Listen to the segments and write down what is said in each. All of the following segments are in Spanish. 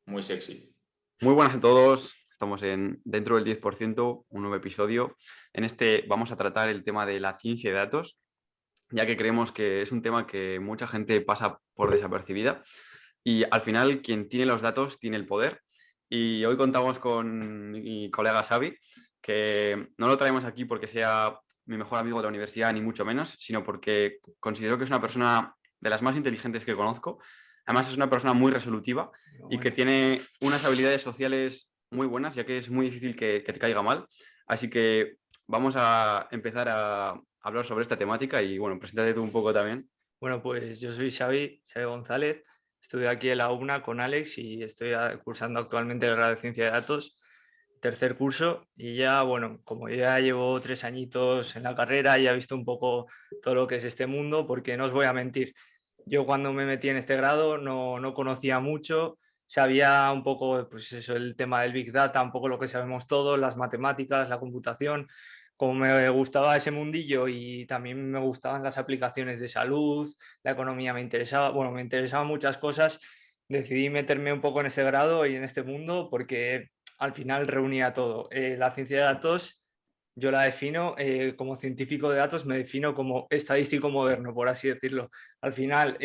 Muy sexy. Muy buenas a todos, estamos dentro del 10%, un nuevo episodio. En este vamos a tratar el tema de la ciencia de datos, ya que creemos que es un tema que mucha gente pasa por desapercibida y al final quien tiene los datos tiene el poder. Y hoy contamos con mi colega Xavi, que no lo traemos aquí porque sea mi mejor amigo de la universidad, ni mucho menos, sino porque considero que es una persona de las más inteligentes que conozco. Además es una persona muy resolutiva y que Bueno, tiene unas habilidades sociales muy buenas, ya que es muy difícil que te caiga mal. Así que vamos a empezar a hablar sobre esta temática y, bueno, preséntate tú un poco también. Pues yo soy Xavi González, estudio aquí en la UNA con Alex y estoy cursando actualmente el grado de Ciencia de Datos, tercer curso, y ya, bueno, como ya llevo 3 añitos en la carrera, ya he visto un poco todo lo que es este mundo, porque no os voy a mentir, yo cuando me metí en este grado no conocía mucho, sabía un poco, pues eso, el tema del Big Data, un poco lo que sabemos todos, las matemáticas, la computación. Como me gustaba ese mundillo y también me gustaban las aplicaciones de salud, la economía me interesaba, bueno, me interesaban muchas cosas, decidí meterme un poco en este grado y en este mundo porque al final reunía todo. La ciencia de datos, yo la defino como científico de datos, me defino como estadístico moderno, por así decirlo. Al final,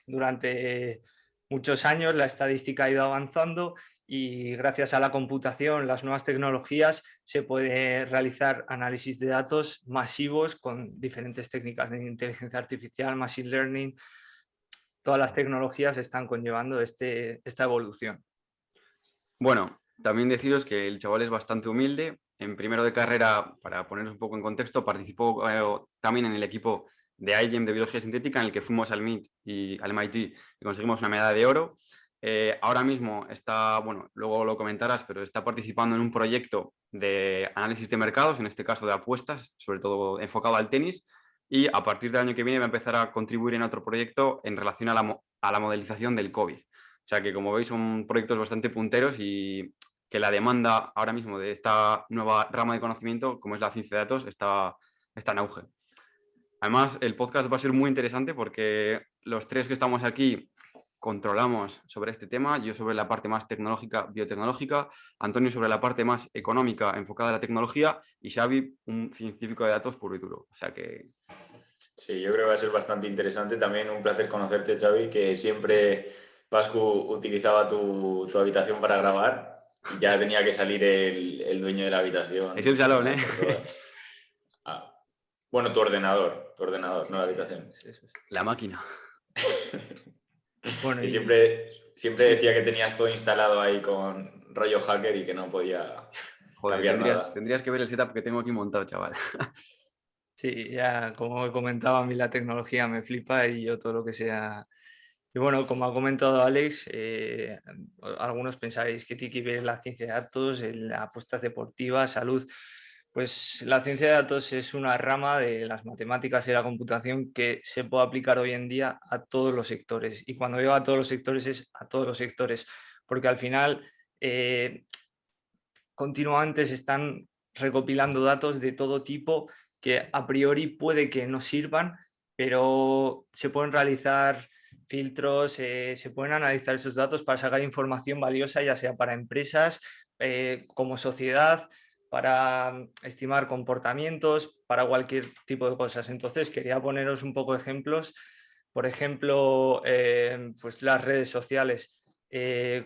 durante muchos años la estadística ha ido avanzando y gracias a la computación, las nuevas tecnologías, se puede realizar análisis de datos masivos con diferentes técnicas de inteligencia artificial, machine learning. Todas las tecnologías están conllevando esta evolución. Bueno, también deciros que el chaval es bastante humilde. En primero de carrera, para poneros un poco en contexto, participó también en el equipo de iGEM de biología sintética, en el que fuimos al MIT y al MIT y conseguimos una medalla de oro. Ahora mismo está, bueno, luego lo comentarás, pero está participando en un proyecto de análisis de mercados, en este caso de apuestas, sobre todo enfocado al tenis. Y a partir del año que viene va a empezar a contribuir en otro proyecto en relación a la modelización del COVID. O sea que, como veis, son proyectos bastante punteros y que la demanda ahora mismo de esta nueva rama de conocimiento, como es la ciencia de datos, está en auge. Además, el podcast va a ser muy interesante porque los tres que estamos aquí controlamos sobre este tema. Yo sobre la parte más tecnológica, biotecnológica, Antonio sobre la parte más económica, enfocada a la tecnología, y Xavi, un científico de datos puro y duro. O sea que... Sí, yo creo que va a ser bastante interesante. También un placer conocerte, Xavi, que siempre Pascu utilizaba tu habitación para grabar y ya tenía que salir el dueño de la Es el habitación de salón, una ¿eh? vez por todas. Ah, bueno, tu ordenador, no la Sí, habitación. eso es. La máquina. Bueno, Que y siempre sí, decía que tenías todo instalado ahí con rollo hacker y que no podía Joder, cambiar nada. tendrías que ver el setup que tengo aquí montado, chaval. sí, ya como he comentado, a mí la tecnología me flipa y yo todo lo que sea. Y bueno, como ha comentado Alex, algunos pensáis que tiene que ver la ciencia de datos, en apuestas deportivas, salud. Pues la ciencia de datos es una rama de las matemáticas y la computación que se puede aplicar hoy en día a todos los sectores. Y cuando digo a todos los sectores es a todos los sectores, porque al final eh, continuamente se están recopilando datos de todo tipo que a priori puede que no sirvan, pero se pueden realizar filtros, se pueden analizar esos datos para sacar información valiosa, ya sea para empresas, como sociedad, para estimar comportamientos, para cualquier tipo de cosas. Entonces, quería poneros un poco de ejemplos. Por ejemplo, pues las redes sociales.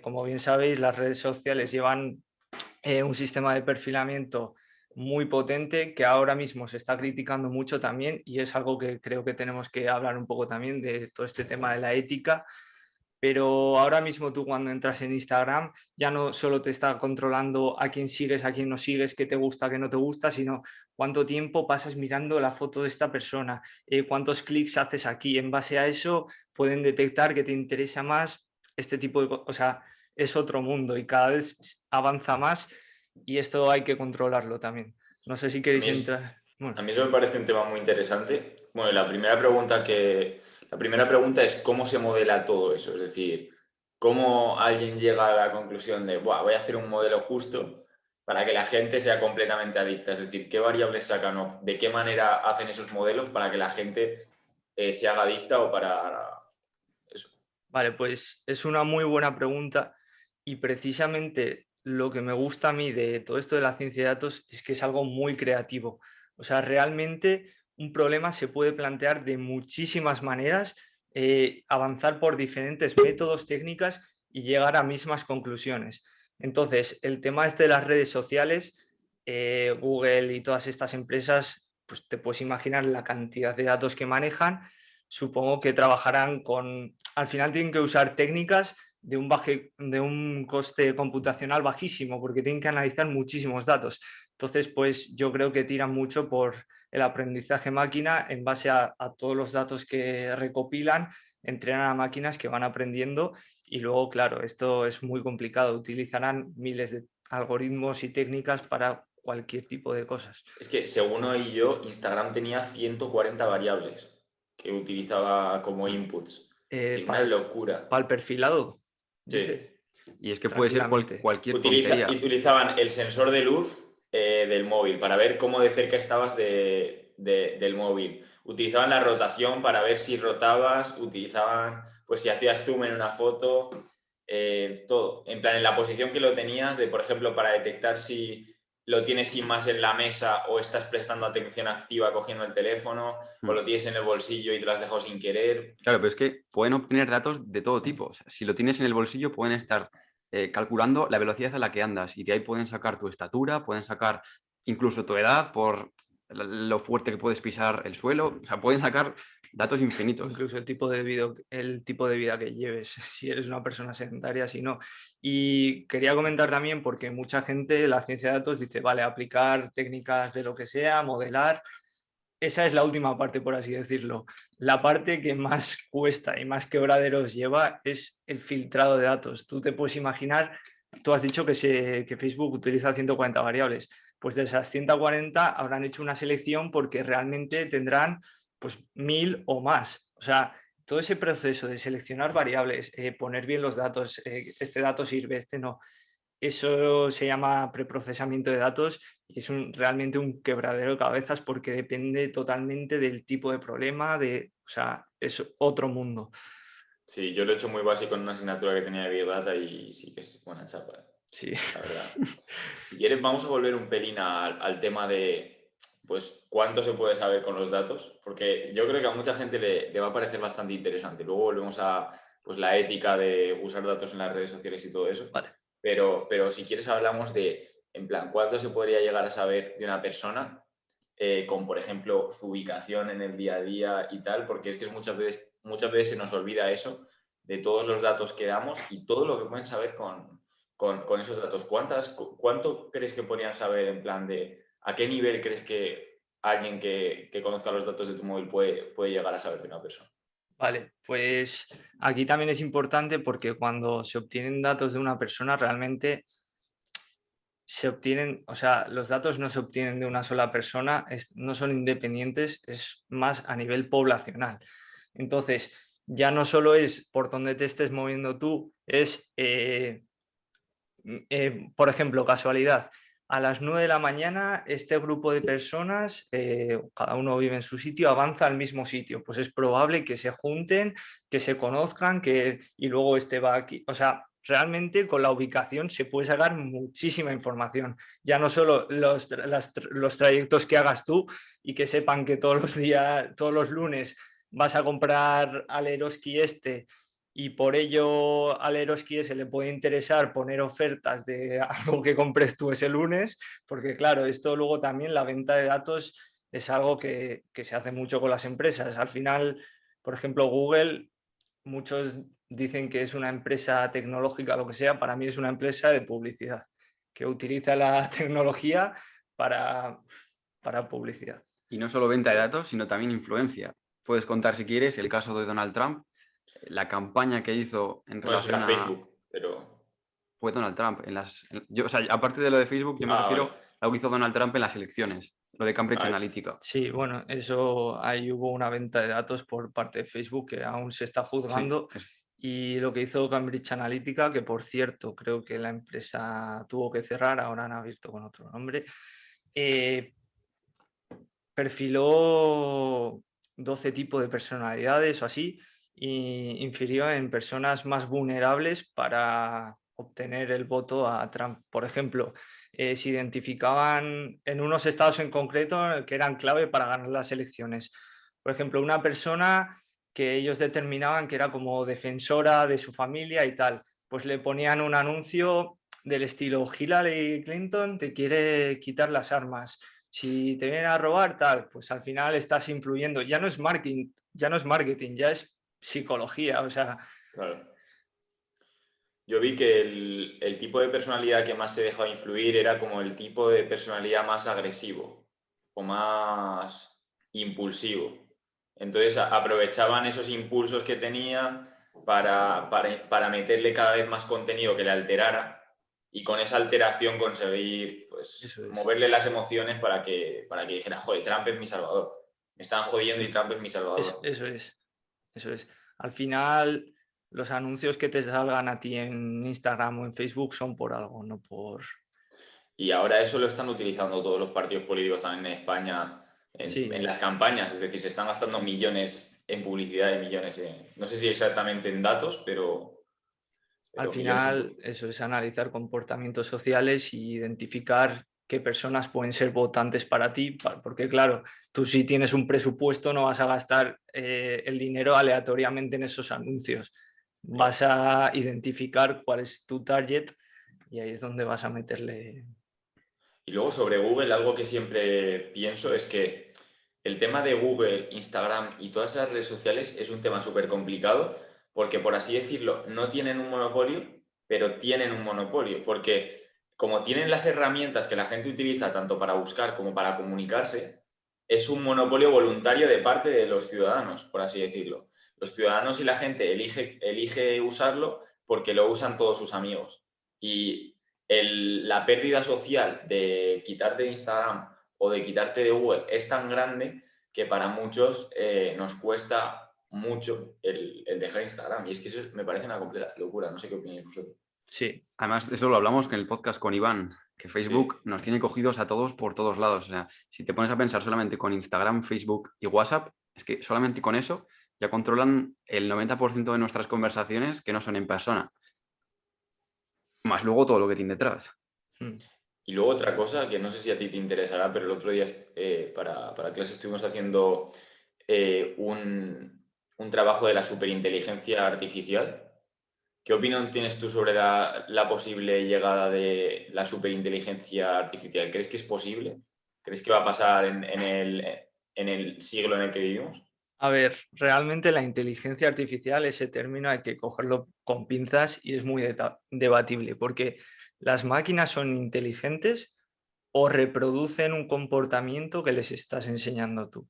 Como bien sabéis, las redes sociales llevan un sistema de perfilamiento muy potente que ahora mismo se está criticando mucho también y es algo que creo que tenemos que hablar un poco también de todo este tema de la ética. Pero ahora mismo tú cuando entras en Instagram ya no solo te está controlando a quién sigues, a quién no sigues, qué te gusta, qué no te gusta, sino cuánto tiempo pasas mirando la foto de esta persona, cuántos clics haces aquí. En base a eso pueden detectar que te interesa más este tipo de cosas. O sea, es otro mundo y cada vez avanza más y esto hay que controlarlo también. No sé si A queréis mí, entrar. a Bueno, mí eso me parece un tema muy interesante. Bueno, la primera pregunta es cómo se modela todo eso. Es decir, cómo alguien llega a la conclusión de, "Buah, voy a hacer un modelo justo para que la gente sea completamente adicta". Es decir, ¿qué variables sacan o de qué manera hacen esos modelos para que la gente se haga adicta o para eso? vale, pues es una muy buena pregunta y precisamente lo que me gusta a mí de todo esto de la ciencia de datos es que es algo muy creativo. O sea, realmente un problema se puede plantear de muchísimas maneras, avanzar por diferentes métodos, técnicas y llegar a mismas conclusiones. Entonces, el tema este de las redes sociales, Google y todas estas empresas, pues te puedes imaginar la cantidad de datos que manejan. Supongo que trabajarán con, al final tienen que usar técnicas de un coste computacional bajísimo, porque tienen que analizar muchísimos datos. Entonces, pues yo creo que tiran mucho por el aprendizaje máquina en base a todos los datos que recopilan, entrenan a máquinas que van aprendiendo y luego, claro, esto es muy complicado. Utilizarán miles de algoritmos y técnicas para cualquier tipo de cosas. Es que según oí yo, Instagram tenía 140 variables que utilizaba como inputs. Es decir, una Para locura. el perfilado, Sí. dice, Y es que puede ser tranquilamente. cualquier tontería. Utilizaban el sensor de luz del móvil para ver cómo de cerca estabas del móvil. Utilizaban la rotación para ver si rotabas. Utilizaban, pues si hacías zoom en una foto. Todo. En plan, en la posición que lo tenías, de por ejemplo, para detectar si lo tienes sin más en la mesa o estás prestando atención activa cogiendo el teléfono o lo tienes en el bolsillo y te lo has dejado sin querer. Claro, pero es que pueden obtener datos de todo tipo. O sea, si lo tienes en el bolsillo, pueden estar calculando la velocidad a la que andas y de ahí pueden sacar tu estatura, pueden sacar incluso tu edad por lo fuerte que puedes pisar el suelo. O sea, pueden sacar datos infinitos. Incluso el tipo de vida que lleves, si eres una persona sedentaria, si no. Y quería comentar también, porque mucha gente, la ciencia de datos, dice, vale, aplicar técnicas de lo que sea, modelar. Esa es la última parte, por así decirlo. La parte que más cuesta y más quebraderos lleva es el filtrado de datos. Tú te puedes imaginar, tú has dicho que Facebook utiliza 140 variables. Pues de esas 140 habrán hecho una selección porque realmente tendrán pues 1000 o más. O sea, todo ese proceso de seleccionar variables, poner bien los datos, este dato sirve, este no, eso se llama preprocesamiento de datos y es realmente un quebradero de cabezas porque depende totalmente del tipo de problema, o sea, es otro mundo. Sí, yo lo he hecho muy básico en una asignatura que tenía de Biodata y sí que es buena chapa, Sí. la verdad. Si quieres, vamos a volver un pelín al tema de, pues, cuánto se puede saber con los datos, porque yo creo que a mucha gente le va a parecer bastante interesante. Luego volvemos a, pues, la ética de usar datos en las redes sociales y todo eso. Vale. Pero si quieres hablamos de, en plan, cuánto se podría llegar a saber de una persona con, por ejemplo, su ubicación en el día a día y tal, porque es que muchas veces se nos olvida eso, de todos los datos que damos y todo lo que pueden saber con esos datos. ¿Cuánto crees que podrían saber en plan de a qué nivel crees que alguien que conozca los datos de tu móvil puede llegar a saber de una persona? Vale, pues aquí también es importante porque cuando se obtienen datos de una persona realmente se obtienen, o sea, los datos no se obtienen de una sola persona, no son independientes, es más a nivel poblacional. Entonces, ya no solo es por donde te estés moviendo tú, es, por ejemplo, casualidad. A las 9 de la mañana, este grupo de personas, cada uno vive en su sitio, avanza al mismo sitio. Pues es probable que se junten, que se conozcan, y luego este va aquí. O sea, realmente con la ubicación se puede sacar muchísima información. Ya no solo los trayectos que hagas tú y que sepan que todos los días, todos los lunes vas a comprar al Eroski este y por ello al Eroski se le puede interesar poner ofertas de algo que compres tú ese lunes, porque claro, esto luego también la venta de datos es algo que se hace mucho con las empresas. Al final, por ejemplo, Google, muchos dicen que es una empresa tecnológica, lo que sea, para mí es una empresa de publicidad, que utiliza la tecnología para publicidad. Y no solo venta de datos, sino también influencia. Puedes contar, si quieres, el caso de Donald Trump, la campaña que hizo en Bueno, eso era relación a... Facebook, pero... Fue Donald Trump. O sea, aparte de lo de Facebook, yo me Vale. refiero a lo que hizo Donald Trump en las elecciones, lo de Cambridge Vale. Analytica. Sí, bueno, eso ahí hubo una venta de datos por parte de Facebook que aún se está juzgando. Sí, Y lo que hizo Cambridge Analytica, que por cierto creo que la empresa tuvo que cerrar, ahora han abierto con otro nombre, perfiló 12 tipos de personalidades o así, y infirió en personas más vulnerables para obtener el voto a Trump. Por ejemplo, se identificaban en unos estados en concreto que eran clave para ganar las elecciones. Por ejemplo, una persona que ellos determinaban que era como defensora de su familia y tal, pues le ponían un anuncio del estilo Hillary Clinton te quiere quitar las armas, si te vienen a robar tal, pues al final estás influyendo, ya no es marketing, ya es psicología, o sea, Claro. Yo vi que el tipo de personalidad que más se dejaba influir era como el tipo de personalidad más agresivo o más impulsivo. Entonces aprovechaban esos impulsos que tenía para meterle cada vez más contenido que le alterara y con esa alteración conseguir pues, eso es. moverle las emociones para que dijera, joder, Trump es mi salvador. Me están jodiendo y Trump es mi salvador. Eso es, eso es. Al final, los anuncios que te salgan a ti en Instagram o en Facebook son por algo, no por... Y ahora eso lo están utilizando todos los partidos políticos también en España en Sí, las campañas, es decir, se están gastando millones en publicidad y millones no sé si exactamente en datos, al pero millones en final publicidad. eso es analizar comportamientos sociales y identificar qué personas pueden ser votantes para ti, porque claro, tú si tienes un presupuesto no vas a gastar el dinero aleatoriamente en esos anuncios, Claro. vas a identificar cuál es tu target y ahí es donde vas a meterle... Y luego sobre Google, algo que siempre pienso es que el tema de Google, Instagram y todas esas redes sociales es un tema súper complicado porque, por así decirlo, no tienen un monopolio, pero tienen un monopolio. Porque como tienen las herramientas que la gente utiliza tanto para buscar como para comunicarse, es un monopolio voluntario de parte de los ciudadanos, por así decirlo. Los ciudadanos y la gente elige usarlo porque lo usan todos sus amigos. Y la pérdida social de quitarte de Instagram o de quitarte de Google es tan grande que para muchos nos cuesta mucho el dejar Instagram. Y es que eso me parece una completa locura. No sé qué opináis vosotros. Sí, Además, de eso lo hablamos en el podcast con Iván, que Sí, Facebook nos tiene cogidos a todos por todos lados. O sea, si te pones a pensar solamente con Instagram, Facebook y WhatsApp, es que solamente con eso ya controlan el 90% de nuestras conversaciones que no son en persona. Más luego todo lo que tiene detrás. mm, y luego otra cosa que no sé si a ti te interesará, pero el otro día para clase estuvimos haciendo un trabajo de la superinteligencia artificial. ¿Qué opinión tienes tú sobre la posible llegada de la superinteligencia artificial? ¿Crees que es posible? ¿Crees que va a pasar en el siglo en el que vivimos? a ver, realmente la inteligencia artificial, ese término hay que cogerlo con pinzas y es muy debatible, porque las máquinas son inteligentes o reproducen un comportamiento que les estás enseñando tú.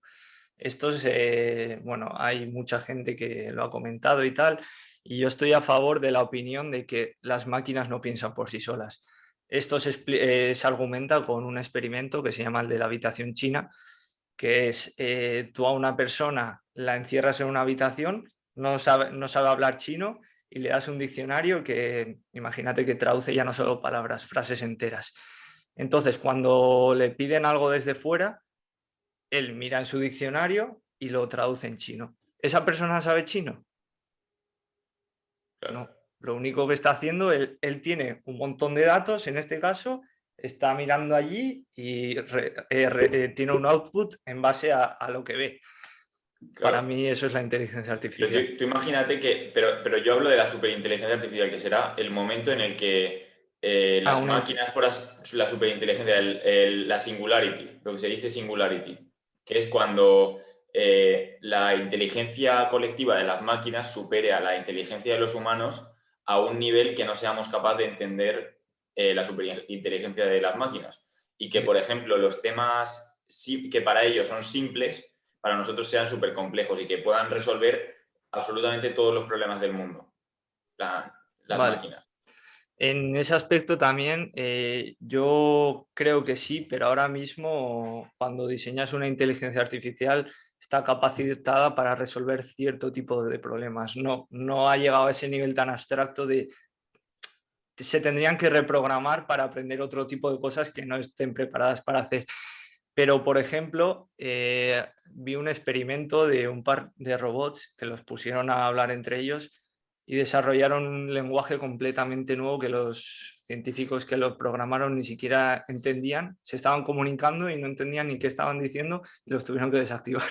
Esto es, bueno, hay mucha gente que lo ha comentado y tal, y yo estoy a favor de la opinión de que las máquinas no piensan por sí solas. Esto se argumenta con un experimento que se llama el de la habitación china, que es tú a una persona la encierras en una habitación, no sabe hablar chino y le das un diccionario que imagínate que traduce ya no solo palabras, frases enteras. Entonces, cuando le piden algo desde fuera, él mira en su diccionario y lo traduce en chino. ¿Esa persona sabe chino? Claro. No. Lo único que está haciendo, él tiene un montón de datos, en este caso, está mirando allí y tiene un output en base a lo que ve. Para Claro. mí eso es la inteligencia Pero artificial. tú imagínate pero yo hablo de la superinteligencia artificial, que será el momento en el que Ah, las máquinas, la superinteligencia, la singularity, lo que se dice singularity, que es cuando la inteligencia colectiva de las máquinas supere a la inteligencia de los humanos a un nivel que no seamos capaces de entender la superinteligencia de las máquinas. Y que, por ejemplo, los temas que para ellos son simples, para nosotros sean súper complejos y que puedan resolver absolutamente todos los problemas del mundo, las vale. máquinas. En ese aspecto también yo creo que sí, pero ahora mismo cuando diseñas una inteligencia artificial está capacitada para resolver cierto tipo de problemas. No, no ha llegado a ese nivel tan abstracto de se tendrían que reprogramar para aprender otro tipo de cosas que no estén preparadas para hacer. Pero, por ejemplo, vi un experimento de un par de robots que los pusieron a hablar entre ellos y desarrollaron un lenguaje completamente nuevo que los científicos que lo programaron ni siquiera entendían, se estaban comunicando y no entendían ni qué estaban diciendo y los tuvieron que desactivar.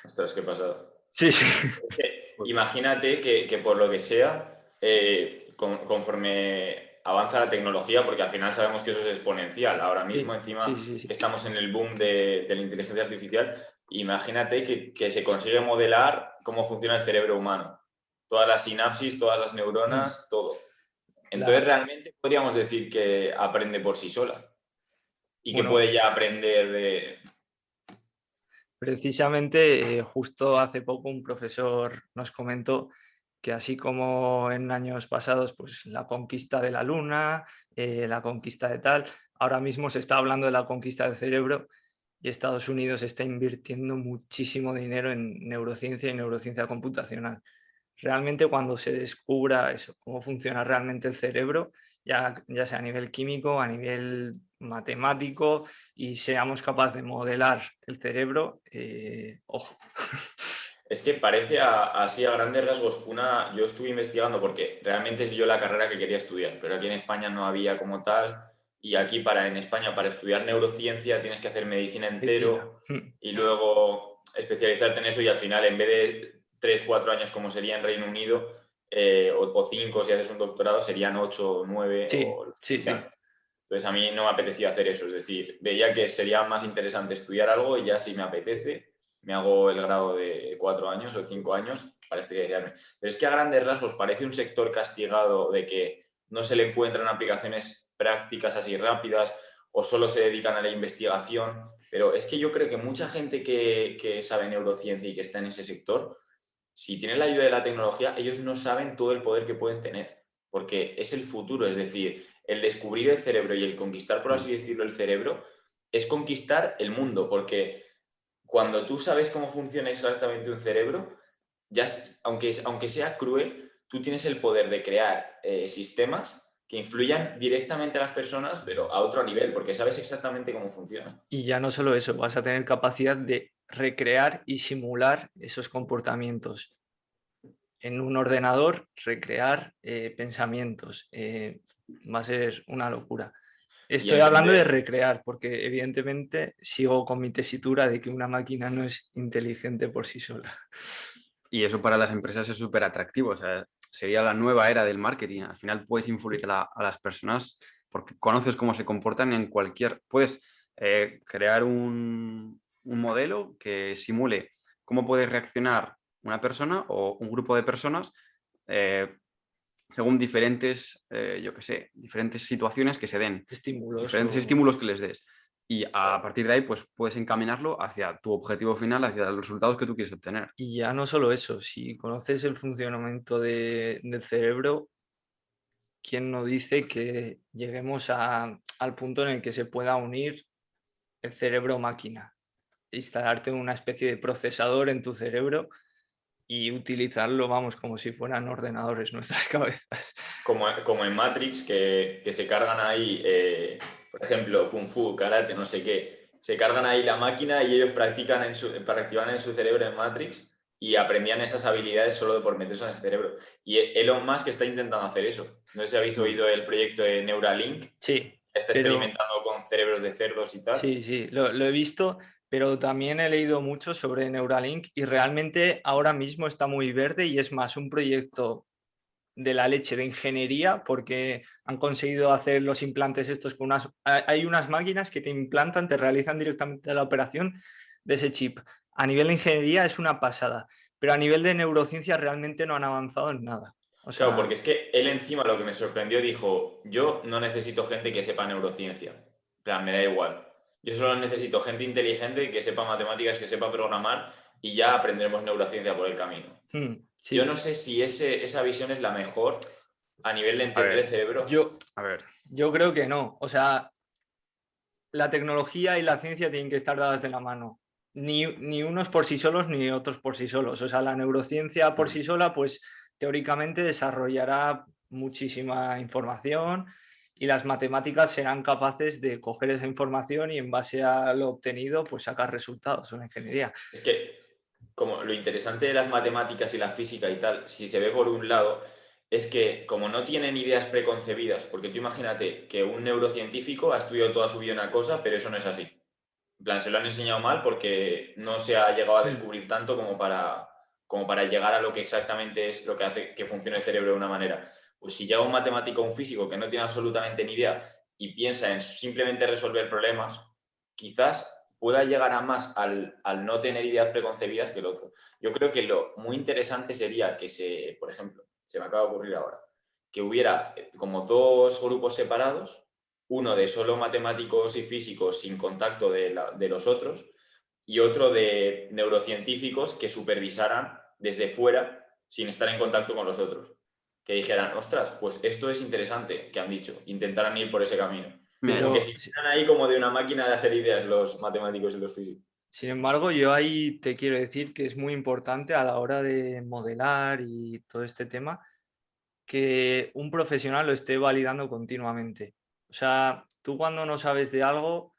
Ostras, qué pasada. Sí, sí. Es que imagínate que por lo que sea, conforme avanza la tecnología, porque al final sabemos que eso es exponencial, ahora mismo encima Sí. que estamos en el boom de la inteligencia artificial, imagínate que se consigue modelar cómo funciona el cerebro humano, todas las sinapsis, todas las neuronas, todo. Entonces realmente podríamos decir que aprende por sí sola y que Bueno, puede ya aprender de... precisamente, justo hace poco un profesor nos comentó que así como en años pasados, pues la conquista de la luna, la conquista de tal, ahora mismo se está hablando de la conquista del cerebro y Estados Unidos está invirtiendo muchísimo dinero en neurociencia y neurociencia computacional. Realmente cuando se descubra eso, cómo funciona realmente el cerebro, ya sea a nivel químico, a nivel matemático, y seamos capaces de modelar el cerebro, ojo. Es que parece así a grandes rasgos una... Yo estuve investigando porque realmente es yo la carrera que quería estudiar, pero aquí en España no había como tal y aquí en España para estudiar neurociencia tienes que hacer medicina entero y luego especializarte en eso y al final en vez de 3 4 años como sería en Reino Unido o 5 si haces un doctorado serían 8 o 9 o los que Sí. sean. Entonces a mí no me apetecía hacer eso, es decir, veía que sería más interesante estudiar algo y ya si me apetece me hago el grado de 4 años o 5 años para especializarme. Pero es que a grandes rasgos parece un sector castigado de que no se le encuentran aplicaciones prácticas así rápidas o solo se dedican a la investigación. Pero es que yo creo que mucha gente que sabe neurociencia y que está en ese sector, si tienen la ayuda de la tecnología, ellos no saben todo el poder que pueden tener, porque es el futuro, es decir, el descubrir el cerebro y el conquistar, por así decirlo, el cerebro, es conquistar el mundo, porque cuando tú sabes cómo funciona exactamente un cerebro, ya, aunque sea cruel, tú tienes el poder de crear sistemas que influyan directamente a las personas, pero a otro nivel, porque sabes exactamente cómo funciona. Y ya no solo eso, vas a tener capacidad de recrear y simular esos comportamientos. En un ordenador, recrear pensamientos. Va a ser una locura. Y Estoy hablando de entender, recrear, porque evidentemente sigo con mi tesitura de que una máquina no es inteligente por sí sola. Y eso para las empresas es súper atractivo. O sea, sería la nueva era del marketing. Al final puedes influir a las personas porque conoces cómo se comportan en cualquier... Puedes crear un modelo que simule cómo puede reaccionar una persona o un grupo de personas eh, según diferentes, yo qué sé, diferentes situaciones que se den, Estímulos diferentes o... estímulos que les des. Y a partir de ahí, pues puedes encaminarlo hacia tu objetivo final, hacia los resultados que tú quieres obtener. Y ya no solo eso, si conoces el funcionamiento del cerebro, ¿quién no dice que lleguemos al punto en el que se pueda unir el cerebro-máquina? Instalarte una especie de procesador en tu cerebro y utilizarlo, vamos, como si fueran ordenadores nuestras cabezas. como en Matrix, que se cargan ahí, por ejemplo, Kung Fu, Karate, no sé qué, se cargan ahí la máquina y ellos practican en su cerebro en Matrix y aprendían esas habilidades solo por meterse en el cerebro. Y Elon Musk está intentando hacer eso. No sé si habéis oído el proyecto de Neuralink, Sí, está pero experimentando con cerebros de cerdos y tal. sí, lo he visto, pero también he leído mucho sobre Neuralink y realmente ahora mismo está muy verde y es más un proyecto de la leche de ingeniería porque han conseguido hacer los implantes estos con hay unas máquinas que te implantan, te realizan directamente la operación de ese chip. A nivel de ingeniería es una pasada, pero a nivel de neurociencia realmente no han avanzado en nada. O Claro, sea, porque es que él encima lo que me sorprendió dijo, yo no necesito gente que sepa neurociencia. En plan, me da igual. Yo solo necesito gente inteligente que sepa matemáticas, que sepa programar y ya aprenderemos neurociencia por el camino. Yo sí, no sé si esa visión es la mejor a nivel de A entender el ver, cerebro. yo, a ver. yo creo que no. O sea, la tecnología y la ciencia tienen que estar dadas de la mano. Ni unos por sí solos ni otros por sí solos. O sea, la neurociencia por sí sola, pues teóricamente desarrollará muchísima información y las matemáticas serán capaces de coger esa información y en base a lo obtenido, pues sacar resultados o la ingeniería. Es que como lo interesante de las matemáticas y la física y tal, si se ve por un lado, es que como no tienen ideas preconcebidas, porque tú imagínate que un neurocientífico ha estudiado toda su vida una cosa, pero eso no es así. En plan, se lo han enseñado mal porque no se ha llegado a descubrir tanto como para llegar a lo que exactamente es lo que hace que funcione el cerebro de una manera. Pues si llega un matemático o un físico que no tiene absolutamente ni idea y piensa en simplemente resolver problemas, quizás pueda llegar a más al no tener ideas preconcebidas que el otro. Yo creo que lo muy interesante sería que por ejemplo, se me acaba de ocurrir ahora, que hubiera como dos grupos separados, uno de solo matemáticos y físicos sin contacto de los otros y otro de neurocientíficos que supervisaran desde fuera sin estar en contacto con los otros. Que dijeran, ostras, pues esto es interesante, que han dicho, intentaran ir por ese camino. Como que Pero, si están ahí como de una máquina de hacer ideas los matemáticos y los físicos. sin embargo, yo ahí te quiero decir que es muy importante a la hora de modelar y todo este tema, que un profesional lo esté validando continuamente. O sea, tú cuando no sabes de algo,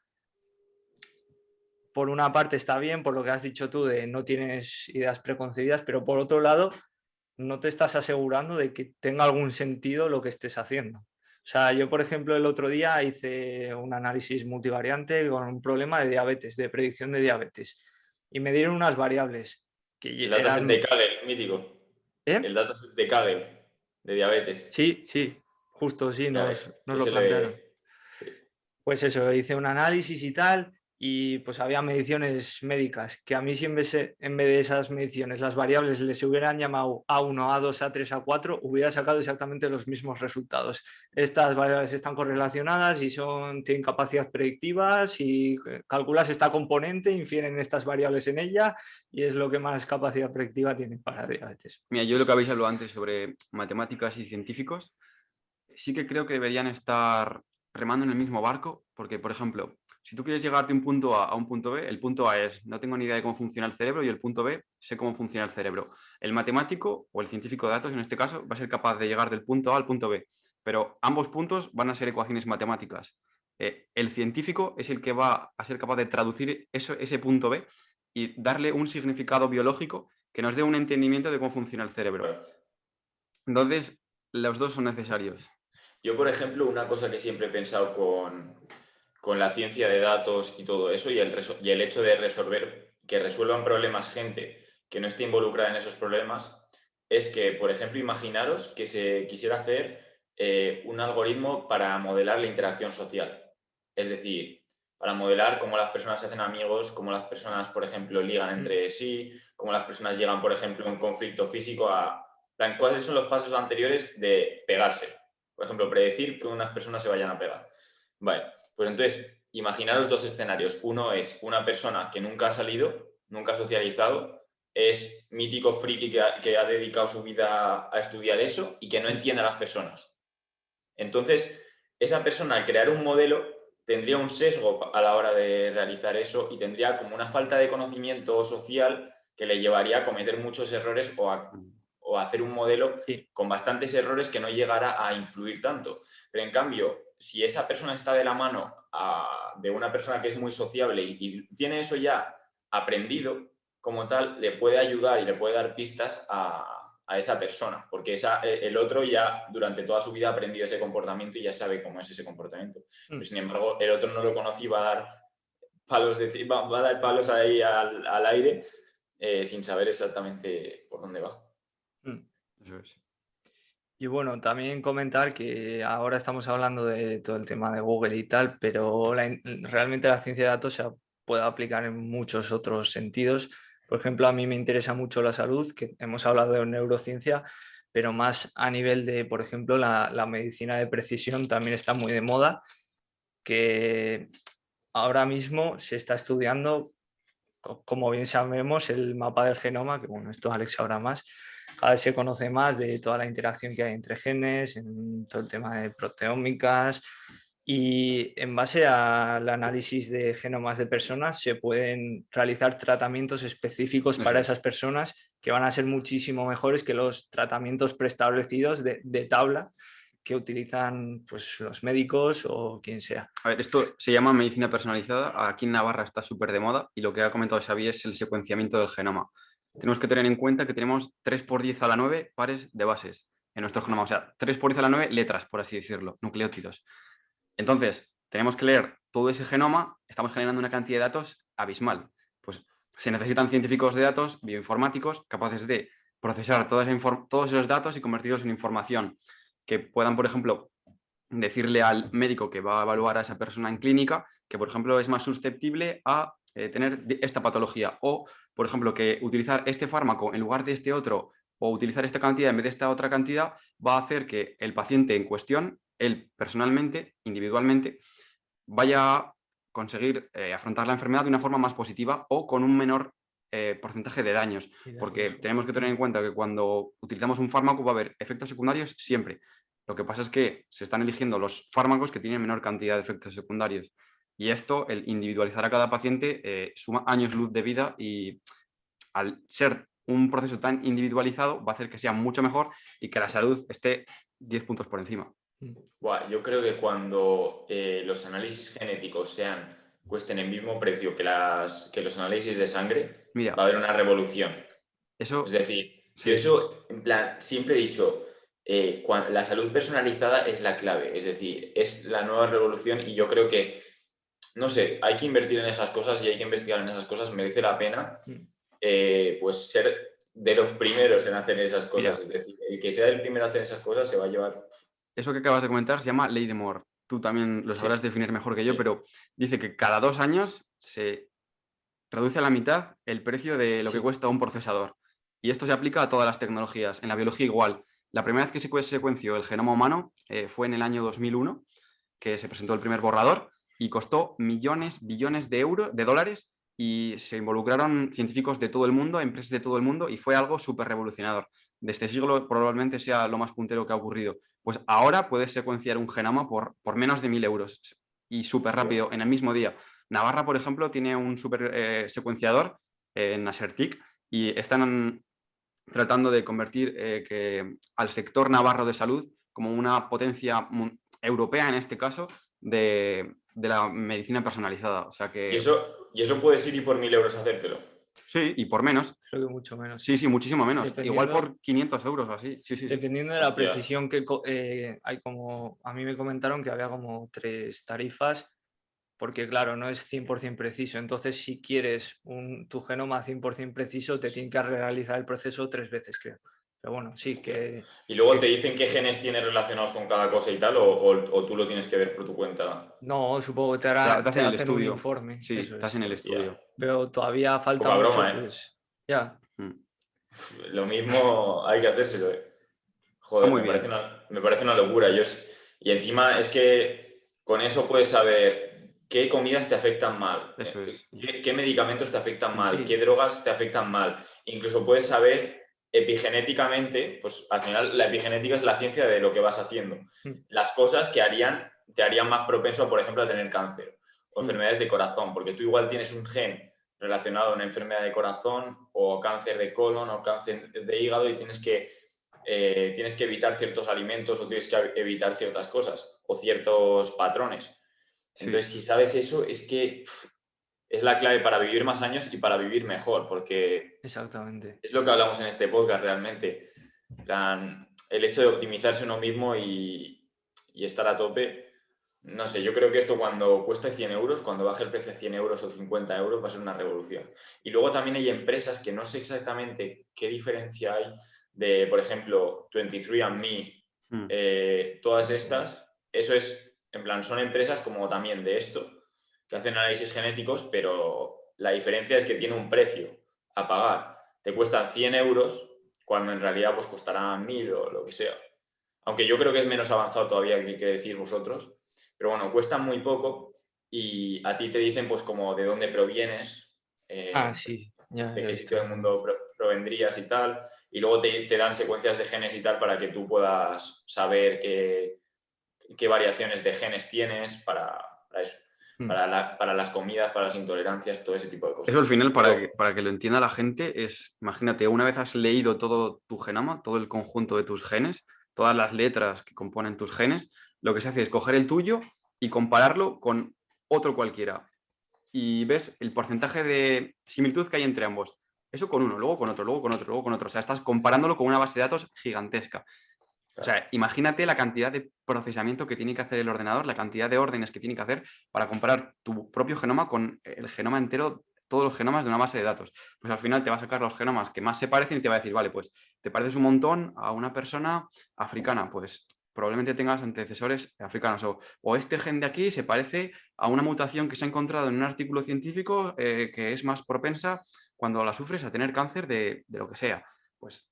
por una parte está bien, por lo que has dicho tú, de no tienes ideas preconcebidas, pero por otro lado, no te estás asegurando de que tenga algún sentido lo que estés haciendo. O sea, yo, por ejemplo, el otro día hice un análisis multivariante con un problema de diabetes, de predicción de diabetes, y me dieron unas variables El que dataset de eran... Kaggle, mítico. El ¿Eh? dataset de Kaggle, de diabetes. Sí, sí, justo, sí, Ya nos lo ese plantearon. le... Sí. Pues eso, hice un análisis y tal, y pues había mediciones médicas, que a mí si en vez de esas mediciones las variables les hubieran llamado A1, A2, A3, A4, hubiera sacado exactamente los mismos resultados. Estas variables están correlacionadas y tienen capacidad predictiva, si calculas esta componente, infieren estas variables en ella y es lo que más capacidad predictiva tiene para diabetes. Mira, yo lo que habéis hablado antes sobre matemáticas y científicos, sí que creo que deberían estar remando en el mismo barco, porque, por ejemplo, si tú quieres llegar de un punto A a un punto B, el punto A es no tengo ni idea de cómo funciona el cerebro y el punto B sé cómo funciona el cerebro. El matemático o el científico de datos, en este caso, va a ser capaz de llegar del punto A al punto B, pero ambos puntos van a ser ecuaciones matemáticas. El científico es el que va a ser capaz de traducir ese punto B y darle un significado biológico que nos dé un entendimiento de cómo funciona el cerebro. Bueno, Entonces, los dos son necesarios. yo, por ejemplo, una cosa que siempre he pensado con la ciencia de datos y todo eso y el hecho de que resuelvan problemas gente que no esté involucrada en esos problemas, es que, por ejemplo, imaginaros que se quisiera hacer un algoritmo para modelar la interacción social. Es decir, para modelar cómo las personas se hacen amigos, cómo las personas, por ejemplo, ligan entre sí, cómo las personas llegan, por ejemplo, a un conflicto físico ¿cuáles son los pasos anteriores de pegarse? Por ejemplo, predecir que unas personas se vayan a pegar. Vale, pues entonces, imaginaros dos escenarios. Uno es una persona que nunca ha salido, nunca ha socializado, es mítico friki que ha dedicado su vida a estudiar eso y que no entiende a las personas. Entonces, esa persona al crear un modelo tendría un sesgo a la hora de realizar eso y tendría como una falta de conocimiento social que le llevaría a cometer muchos errores o a hacer un modelo Sí. con bastantes errores que no llegara a influir tanto. Pero en cambio, si esa persona está de la mano de una persona que es muy sociable y tiene eso ya aprendido como tal, le puede ayudar y le puede dar pistas a esa persona, porque el otro ya durante toda su vida ha aprendido ese comportamiento y ya sabe cómo es ese comportamiento. Pero, sin embargo, el otro no lo conoce y va a dar va a dar palos ahí al aire sin saber exactamente por dónde va. Eso es. Y bueno, también comentar que ahora estamos hablando de todo el tema de Google y tal, pero realmente la ciencia de datos se puede aplicar en muchos otros sentidos. Por ejemplo, a mí me interesa mucho la salud, que hemos hablado de neurociencia, pero más a nivel de, por ejemplo, la medicina de precisión también está muy de moda, que ahora mismo se está estudiando, como bien sabemos, el mapa del genoma, que bueno, esto Alex sabrá más. Cada vez se conoce más de toda la interacción que hay entre genes, en todo el tema de proteómicas, y en base al análisis de genomas de personas se pueden realizar tratamientos específicos para Eso es. esas personas que van a ser muchísimo mejores que los tratamientos preestablecidos de tabla que utilizan pues, los médicos o quien sea. A ver, esto se llama medicina personalizada. Aquí en Navarra está súper de moda y lo que ha comentado Xavi es el secuenciamiento del genoma. tenemos que tener en cuenta que tenemos 3 por 10 a la 9 pares de bases en nuestro genoma. O sea, 3 por 10 a la 9 letras, por así decirlo, nucleótidos. Entonces, tenemos que leer todo ese genoma, estamos generando una cantidad de datos abismal. Pues se necesitan científicos de datos, bioinformáticos, capaces de procesar todos esos datos y convertirlos en información que puedan, por ejemplo, decirle al médico que va a evaluar a esa persona en clínica que, por ejemplo, es más susceptible a tener esta patología, o, por ejemplo, que utilizar este fármaco en lugar de este otro, o utilizar esta cantidad en vez de esta otra cantidad, va a hacer que el paciente en cuestión, él personalmente, individualmente, vaya a conseguir afrontar la enfermedad de una forma más positiva o con un menor porcentaje de daños, porque tenemos que tener en cuenta que cuando utilizamos un fármaco va a haber efectos secundarios siempre. Lo que pasa es que se están eligiendo los fármacos que tienen menor cantidad de efectos secundarios, y esto, el individualizar a cada paciente, suma años luz de vida, y al ser un proceso tan individualizado va a hacer que sea mucho mejor y que la salud esté 10 puntos por encima. Buah, yo creo que cuando los análisis genéticos cuesten el mismo precio que los análisis de sangre, Mira, va a haber una revolución. eso, Es decir, sí. yo eso, en plan, siempre he dicho, la salud personalizada es la clave, es decir, es la nueva revolución, y yo creo que, no sé, hay que invertir en esas cosas y hay que investigar en esas cosas, merece la pena pues ser de los primeros en hacer esas cosas. Mira, Es decir, el que sea el primero en hacer esas cosas se va a llevar... Eso que acabas de comentar se llama ley de Moore. Tú también lo sabrás definir mejor que yo, Sí. pero dice que cada 2 años se reduce a la mitad el precio de lo que cuesta un procesador. Y esto se aplica a todas las tecnologías. En la biología igual. La primera vez que se secuenció el genoma humano fue en el año 2001, que se presentó el primer borrador, y costó millones, billones de dólares, y se involucraron científicos de todo el mundo, empresas de todo el mundo, y fue algo súper revolucionador. De este siglo probablemente sea lo más puntero que ha ocurrido. Pues ahora puedes secuenciar un genoma por menos de 1.000 euros y súper rápido, en el mismo día. Navarra, por ejemplo, tiene un súper secuenciador en Nasertic, y están tratando de convertir al sector navarro de salud como una potencia europea, en este caso, de la medicina personalizada. O sea que... ¿Y eso puedes ir y por 1.000 euros hacértelo? Sí, y por menos. Creo que mucho menos. Sí, sí, muchísimo menos. Igual Dependiendo, por 500 euros o así. Sí, sí, sí. dependiendo de la Hostia. precisión que hay, como a mí me comentaron que había como 3 tarifas, porque claro, no es 100% preciso. Entonces, si quieres tu genoma 100% preciso, te tienen que realizar el proceso 3 veces, creo. Pero bueno, sí que... ¿Y luego te dicen qué genes tienes relacionados con cada cosa y tal, o tú lo tienes que ver por tu cuenta? No, supongo que te Te hacen el hacen un estudio. informe. Sí, Eso te hacen el Hostia. estudio. Pero todavía falta Poca mucho, broma, ¿eh? pues ya. Lo mismo hay que hacérselo, ¿eh? Está Joder, muy me bien. parece una locura. Y encima es que con eso puedes saber qué comidas te afectan mal, Eso es. qué medicamentos te afectan mal, Sí. qué drogas te afectan mal. Incluso puedes saber epigenéticamente, pues al final la epigenética es la ciencia de lo que vas haciendo. Las cosas que te harían más propenso, por ejemplo, a tener cáncer o enfermedades de corazón, porque tú igual tienes un gen relacionado a una enfermedad de corazón o cáncer de colon o cáncer de hígado, y tienes que evitar ciertos alimentos o tienes que evitar ciertas cosas o ciertos patrones. Sí. Entonces, si sabes eso, es que es la clave para vivir más años y para vivir mejor, porque Exactamente. es lo que hablamos en este podcast realmente. El hecho de optimizarse uno mismo y estar a tope. No sé, yo creo que esto cuando cueste 100 euros, cuando baje el precio a 100 euros o 50 euros, va a ser una revolución. Y luego también hay empresas que no sé exactamente qué diferencia hay de, por ejemplo, 23andMe, todas estas. Eso es, en plan, son empresas como también de esto, que hacen análisis genéticos, pero la diferencia es que tiene un precio a pagar. Te cuestan 100 euros cuando en realidad pues costará 1.000 o lo que sea. Aunque yo creo que es menos avanzado todavía que decir vosotros. Pero bueno, cuesta muy poco y a ti te dicen pues como de dónde provienes, Sí, ya de he qué sitio del visto. mundo provendrías y tal, y luego te dan secuencias de genes y tal para que tú puedas saber qué variaciones de genes tienes para eso, para las comidas, para las intolerancias, todo ese tipo de cosas. Eso al final, para que lo entienda la gente, es, imagínate, una vez has leído todo tu genoma, todo el conjunto de tus genes, todas las letras que componen tus genes, lo que se hace es coger el tuyo y compararlo con otro cualquiera. Y ves el porcentaje de similitud que hay entre ambos. Eso con uno, luego con otro, luego con otro, luego con otro. O sea, estás comparándolo con una base de datos gigantesca. O sea, imagínate la cantidad de procesamiento que tiene que hacer el ordenador, la cantidad de órdenes que tiene que hacer para comparar tu propio genoma con el genoma entero, todos los genomas de una base de datos. Pues al final te va a sacar los genomas que más se parecen y te va a decir, vale, pues te pareces un montón a una persona africana, pues probablemente tengas antecesores africanos. O este gen de aquí se parece a una mutación que se ha encontrado en un artículo científico que es más propensa cuando la sufres a tener cáncer de lo que sea. Pues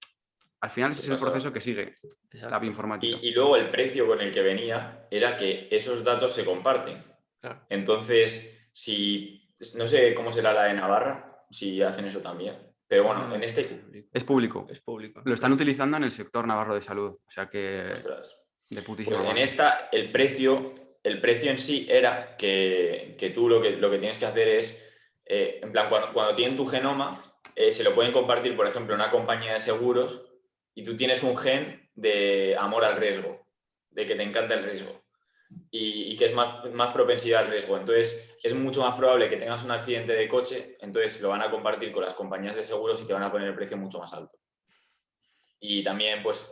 al final ese es el proceso que sigue la bioinformática. Y luego el precio con el que venía era que esos datos se comparten. Claro. Entonces, si no sé cómo será la de Navarra, si hacen eso también. Pero bueno, No, en este... Es público. Es público. Lo están utilizando en el sector navarro de salud. O sea que Ostras. de Pues putísima en madre. esta el precio en sí era que tú lo que tienes que hacer es, en plan, cuando tienen tu genoma, se lo pueden compartir, por ejemplo, una compañía de seguros y tú tienes un gen de amor al riesgo, de que te encanta el riesgo y que es más propensidad al riesgo. Entonces, es mucho más probable que tengas un accidente de coche, entonces lo van a compartir con las compañías de seguros y te van a poner el precio mucho más alto. Y también, pues,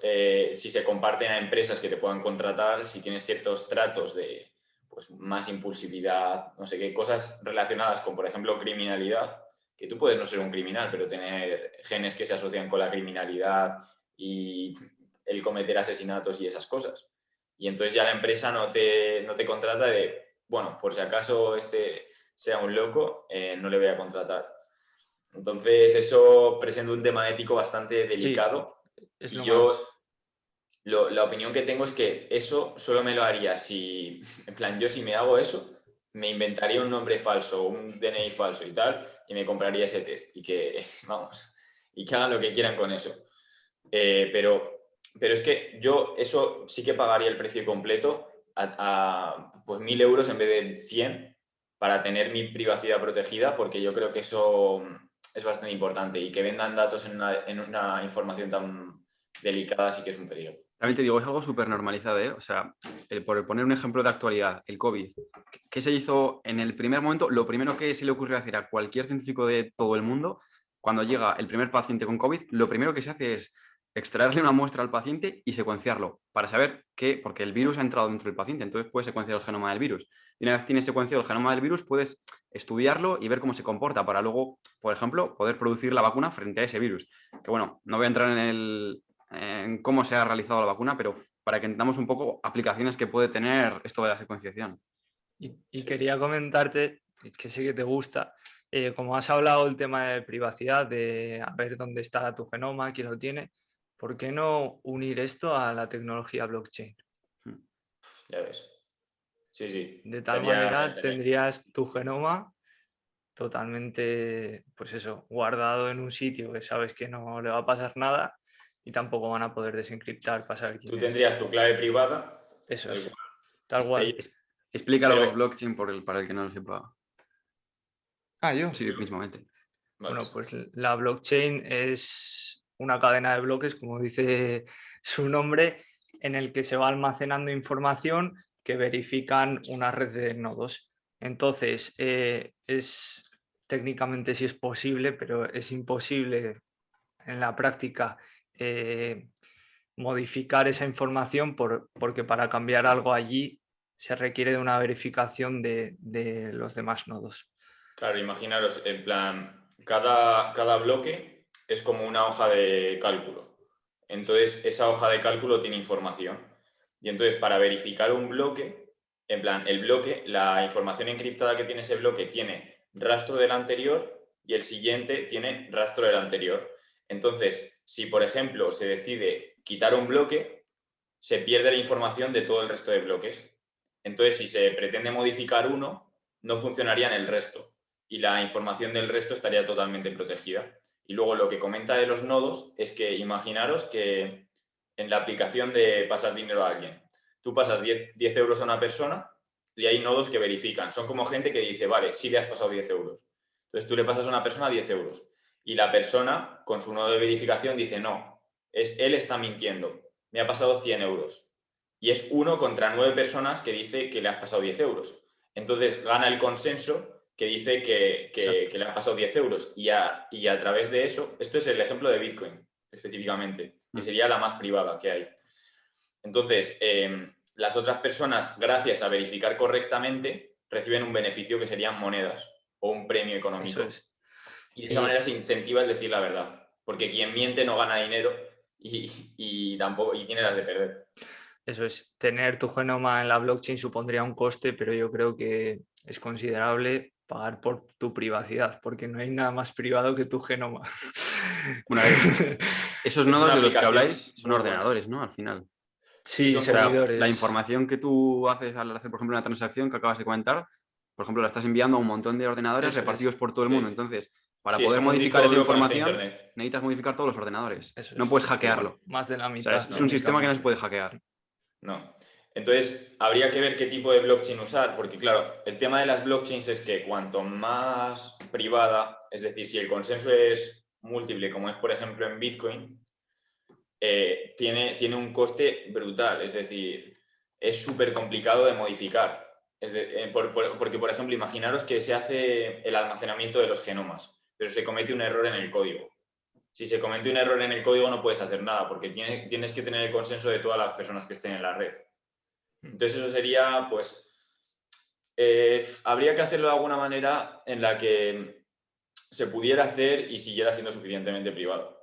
si se comparten a empresas que te puedan contratar, si tienes ciertos tratos de pues, más impulsividad, no sé qué, cosas relacionadas con, por ejemplo, criminalidad, que tú puedes no ser un criminal, pero tener genes que se asocian con la criminalidad y el cometer asesinatos y esas cosas. Y entonces ya la empresa no te contrata de, bueno, por si acaso este sea un loco, no le voy a contratar. Entonces eso presenta un tema ético bastante Sí, delicado. es Y lo yo, más. la opinión que tengo es que eso solo me lo haría si, en plan, yo si me hago eso, me inventaría un nombre falso, un DNI falso y tal, y me compraría ese test. Y que, vamos, y que hagan lo que quieran con eso. Pero es que yo eso sí que pagaría el precio completo pues 1.000 euros en vez de 100 para tener mi privacidad protegida, porque yo creo que eso es bastante importante y que vendan datos en una información tan delicada sí que es un peligro. También te digo, es algo súper normalizado, ¿eh? O sea, por poner un ejemplo de actualidad, el COVID. ¿Qué se hizo en el primer momento? Lo primero que se le ocurrió hacer a cualquier científico de todo el mundo, cuando llega el primer paciente con COVID, lo primero que se hace es extraerle una muestra al paciente y secuenciarlo para saber qué, porque el virus ha entrado dentro del paciente, entonces puedes secuenciar el genoma del virus. Y una vez tienes secuenciado el genoma del virus, puedes estudiarlo y ver cómo se comporta para luego, por ejemplo, poder producir la vacuna frente a ese virus. Que bueno, no voy a entrar en cómo se ha realizado la vacuna, pero para que entendamos un poco aplicaciones que puede tener esto de la secuenciación. Y Sí. quería comentarte, que sé que te gusta, como has hablado del tema de privacidad, de a ver dónde está tu genoma, quién lo tiene, ¿por qué no unir esto a la tecnología blockchain? Ya ves. Sí, sí. De tal Estaría, o sea, manera tendrías tu genoma totalmente, pues eso, guardado en un sitio que sabes que no le va a pasar nada y tampoco van a poder desencriptar para saber quién tú es. tendrías tu clave privada, Eso tal es, cual. tal cual. Ahí- Explica lo que es Pero, blockchain para el que no lo sepa. Ah, yo. Sí, mismamente. vale. Bueno, pues la blockchain es una cadena de bloques, como dice su nombre, en el que se va almacenando información que verifican una red de nodos. Entonces, es técnicamente sí es posible, pero es imposible en la práctica modificar esa información porque para cambiar algo allí se requiere de una verificación de los demás nodos. Claro, imaginaros, en plan, cada bloque es como una hoja de cálculo. Entonces, esa hoja de cálculo tiene información. Y entonces, para verificar un bloque, en plan, el bloque, la información encriptada que tiene ese bloque tiene rastro del anterior y el siguiente tiene rastro del anterior. Entonces, si por ejemplo se decide quitar un bloque, se pierde la información de todo el resto de bloques. Entonces, si se pretende modificar uno, no funcionaría en el resto y la información del resto estaría totalmente protegida. Y luego lo que comenta de los nodos es que imaginaros que en la aplicación de pasar dinero a alguien, tú pasas 10 euros a una persona y hay nodos que verifican. Son como gente que dice, vale, sí le has pasado 10 euros. Entonces tú le pasas a una persona 10 euros y la persona con su nodo de verificación dice, no, él está mintiendo, me ha pasado 100 euros. Y es 1 contra 9 personas que dice que le has pasado 10 euros. Entonces gana el consenso que dice que le han pasado 10 euros y a través de eso, esto es el ejemplo de Bitcoin específicamente, que sería la más privada que hay. Entonces, las otras personas, gracias a verificar correctamente, reciben un beneficio que serían monedas o un premio económico. Eso es. Y de esa manera se incentiva el decir la verdad, porque quien miente no gana dinero y tampoco y tiene las de perder. Eso es, tener tu genoma en la blockchain supondría un coste, pero yo creo que es considerable pagar por tu privacidad, porque no hay nada más privado que tu genoma. Una vez, esos Es nodos una de los que aplicación habláis son muy buena. ordenadores, ¿no? Al final. Sí, son O sea, servidores. la información que tú haces al hacer, por ejemplo, una transacción que acabas de comentar, por ejemplo, la estás enviando a un montón de ordenadores Eso es. repartidos por todo el Sí. mundo. Entonces, para Sí, es poder como un disco modificar esa duro conectado a información, internet. necesitas modificar todos los ordenadores. Eso No es. puedes hackearlo. Más de la O sea, mitad. es un sistema que no se únicamente. puede hackear. No. Entonces, habría que ver qué tipo de blockchain usar, porque claro, el tema de las blockchains es que cuanto más privada, es decir, si el consenso es múltiple, como es por ejemplo en Bitcoin, tiene un coste brutal, es decir, es súper complicado de modificar. Porque, por ejemplo, imaginaros que se hace el almacenamiento de los genomas, pero se comete un error en el código. Si se comete un error en el código no puedes hacer nada, porque tienes que tener el consenso de todas las personas que estén en la red. Entonces eso sería, pues, habría que hacerlo de alguna manera en la que se pudiera hacer y siguiera siendo suficientemente privado.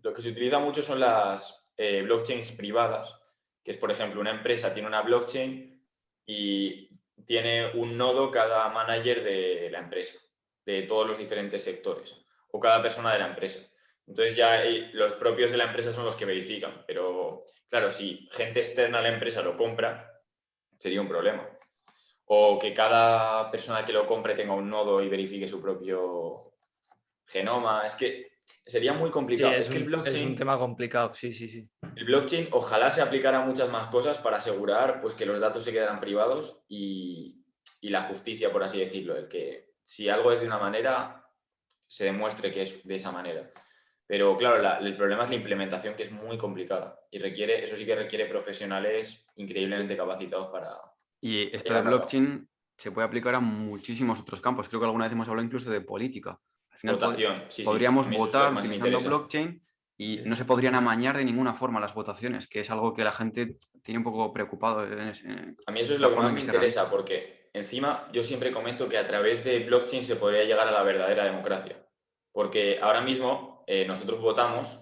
Lo que se utiliza mucho son las blockchains privadas, que es, por ejemplo, una empresa tiene una blockchain y tiene un nodo cada manager de la empresa, de todos los diferentes sectores, o cada persona de la empresa. Entonces ya los propios de la empresa son los que verifican, pero claro, si gente externa a la empresa lo compra, sería un problema. O que cada persona que lo compre tenga un nodo y verifique su propio genoma. Es que sería muy Sí, complicado. es Es que es un tema complicado. Sí. el blockchain ojalá se aplicara a muchas más cosas para asegurar pues, que los datos se quedaran privados y la justicia, por así decirlo. El que si algo es de una manera, se demuestre que es de esa manera. Pero claro, el problema es la implementación, que es muy complicada y eso sí que requiere profesionales increíblemente capacitados para Y esto de llevarlo a cabo. blockchain se puede aplicar a muchísimos otros campos. Creo que alguna vez hemos hablado incluso de política. Al final Votación, sí, a podríamos mí eso es lo votar que más me utilizando interesa. blockchain y no se podrían amañar de ninguna forma las votaciones, que es algo que la gente tiene un poco preocupado en A mí eso es la lo que forma más en me que se interesa, realiza. porque encima yo siempre comento que a través de blockchain se podría llegar a la verdadera democracia. Porque ahora mismo nosotros votamos,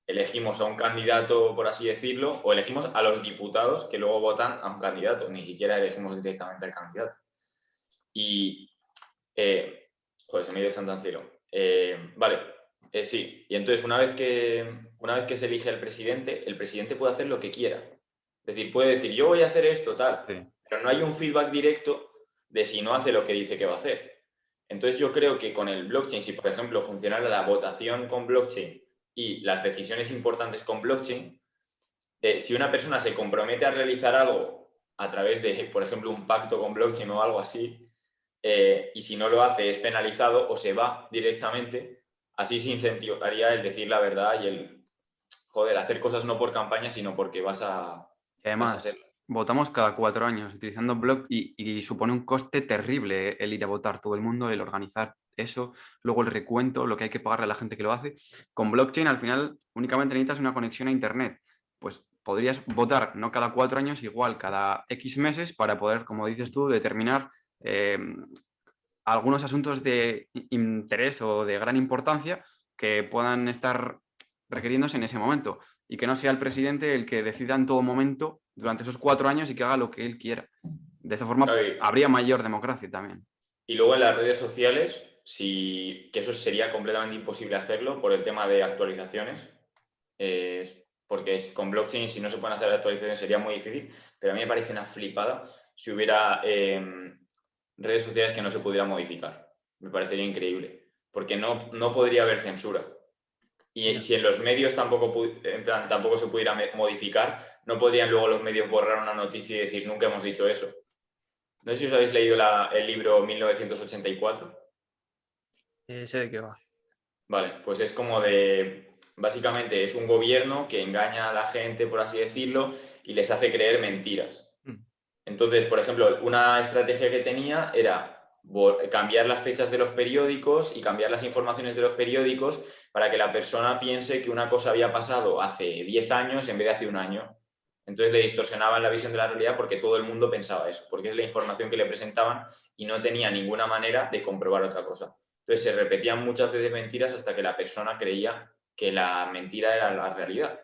elegimos a un candidato, por así decirlo, o elegimos a los diputados que luego votan a un candidato, ni siquiera elegimos directamente al candidato. Y, joder, se me ha ido santo al cielo. Vale, sí. Y entonces una vez que se elige el presidente puede hacer lo que quiera. Es decir, puede decir, yo voy a hacer esto, tal, Sí. pero no hay un feedback directo de si no hace lo que dice que va a hacer. Entonces yo creo que con el blockchain, si por ejemplo funcionara la votación con blockchain y las decisiones importantes con blockchain, si una persona se compromete a realizar algo a través de, por ejemplo, un pacto con blockchain o algo así, y si no lo hace es penalizado o se va directamente, así se incentivaría el decir la verdad y el, joder, hacer cosas no por campaña, sino porque vas a Y además, hacerlo. votamos cada 4 años utilizando block y supone un coste terrible el ir a votar todo el mundo, el organizar eso, luego el recuento, lo que hay que pagarle a la gente que lo hace. Con blockchain al final únicamente necesitas una conexión a internet. Pues podrías votar no cada 4 años, igual cada X meses para poder, como dices tú, determinar algunos asuntos de interés o de gran importancia que puedan estar requiriéndose en ese momento y que no sea el presidente el que decida en todo momento durante esos 4 años y que haga lo que él quiera. De esta forma Claro, habría mayor democracia también. y luego en las redes sociales, que eso sería completamente imposible hacerlo por el tema de actualizaciones, porque con blockchain si no se pueden hacer actualizaciones sería muy difícil, pero a mí me parece una flipada si hubiera redes sociales que no se pudieran modificar. Me parecería increíble, porque no podría haber censura. Y si en los medios tampoco se pudiera modificar, no podrían luego los medios borrar una noticia y decir nunca hemos dicho eso. No sé si os habéis leído el libro 1984. Sé de qué va. Vale, pues es como de, básicamente es un gobierno que engaña a la gente, por así decirlo, y les hace creer mentiras. Entonces, por ejemplo, una estrategia que tenía era cambiar las fechas de los periódicos y cambiar las informaciones de los periódicos para que la persona piense que una cosa había pasado hace 10 años en vez de hace un año. Entonces le distorsionaban la visión de la realidad porque todo el mundo pensaba eso, porque es la información que le presentaban y no tenía ninguna manera de comprobar otra cosa. Entonces se repetían muchas veces mentiras hasta que la persona creía que la mentira era la realidad.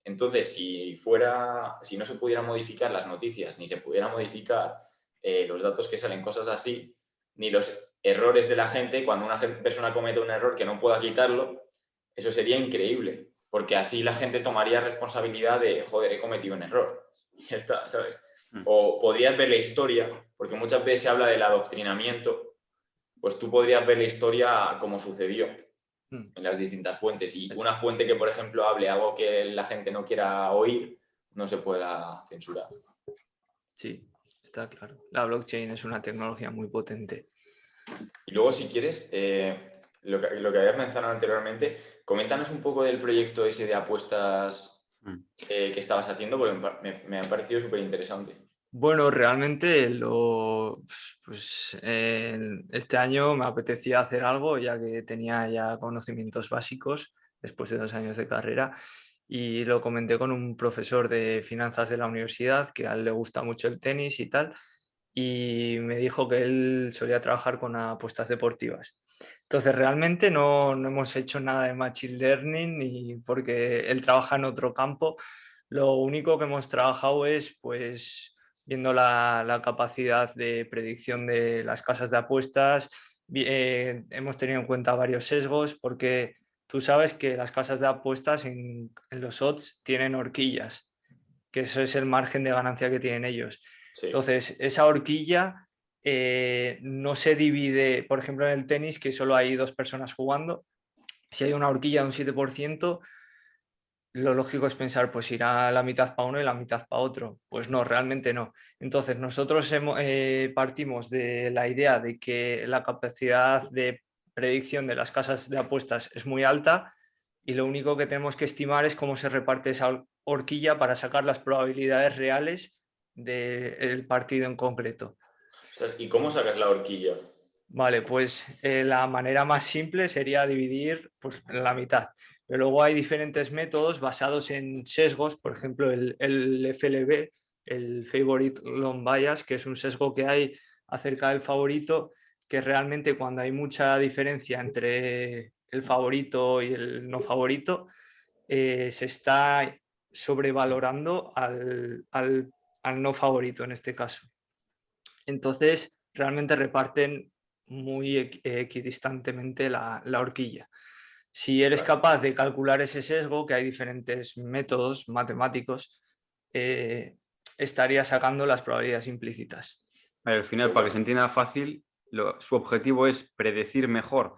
Entonces, si no se pudieran modificar las noticias, ni se pudiera modificar los datos que salen, cosas así, ni los errores de la gente, cuando una persona comete un error que no pueda quitarlo, eso sería increíble, porque así la gente tomaría responsabilidad de, joder, he cometido un error. Y ya está, ¿sabes? O podrías ver la historia, porque muchas veces se habla del adoctrinamiento, pues tú podrías ver la historia como sucedió en las distintas fuentes. Y una fuente que, por ejemplo, hable algo que la gente no quiera oír, no se pueda censurar. Sí, está claro. La blockchain es una tecnología muy potente. Y luego, si quieres, lo que habías mencionado anteriormente, coméntanos un poco del proyecto ese de apuestas que estabas haciendo, porque me ha parecido súper interesante. Bueno, realmente este año me apetecía hacer algo ya que tenía ya conocimientos básicos después de 2 años de carrera y lo comenté con un profesor de finanzas de la universidad que a él le gusta mucho el tenis y tal y me dijo que él solía trabajar con apuestas deportivas. Entonces realmente no hemos hecho nada de machine learning y porque él trabaja en otro campo. Lo único que hemos trabajado es pues viendo la capacidad de predicción de las casas de apuestas. Hemos tenido en cuenta varios sesgos porque tú sabes que las casas de apuestas en los odds tienen horquillas, que eso es el margen de ganancia que tienen ellos. Sí. Entonces, esa horquilla no se divide, por ejemplo, en el tenis, que solo hay 2 personas jugando. Si hay una horquilla de un 7%, lo lógico es pensar, pues irá la mitad para uno y la mitad para otro. Pues no, realmente no. Entonces, nosotros partimos de la idea de que la capacidad de predicción de las casas de apuestas es muy alta y lo único que tenemos que estimar es cómo se reparte esa horquilla para sacar las probabilidades reales del partido en concreto. ¿Y cómo sacas la horquilla? Vale, pues la manera más simple sería dividir pues, en la mitad. Pero luego hay diferentes métodos basados en sesgos, por ejemplo, el FLB, el Favorite Long Bias, que es un sesgo que hay acerca del favorito, que realmente cuando hay mucha diferencia entre el favorito y el no favorito, se está sobrevalorando al no favorito en este caso. Entonces, realmente reparten muy equidistantemente la horquilla. Si eres capaz de calcular ese sesgo, que hay diferentes métodos matemáticos, estaría sacando las probabilidades implícitas. Al final, para que se entienda fácil, su objetivo es predecir mejor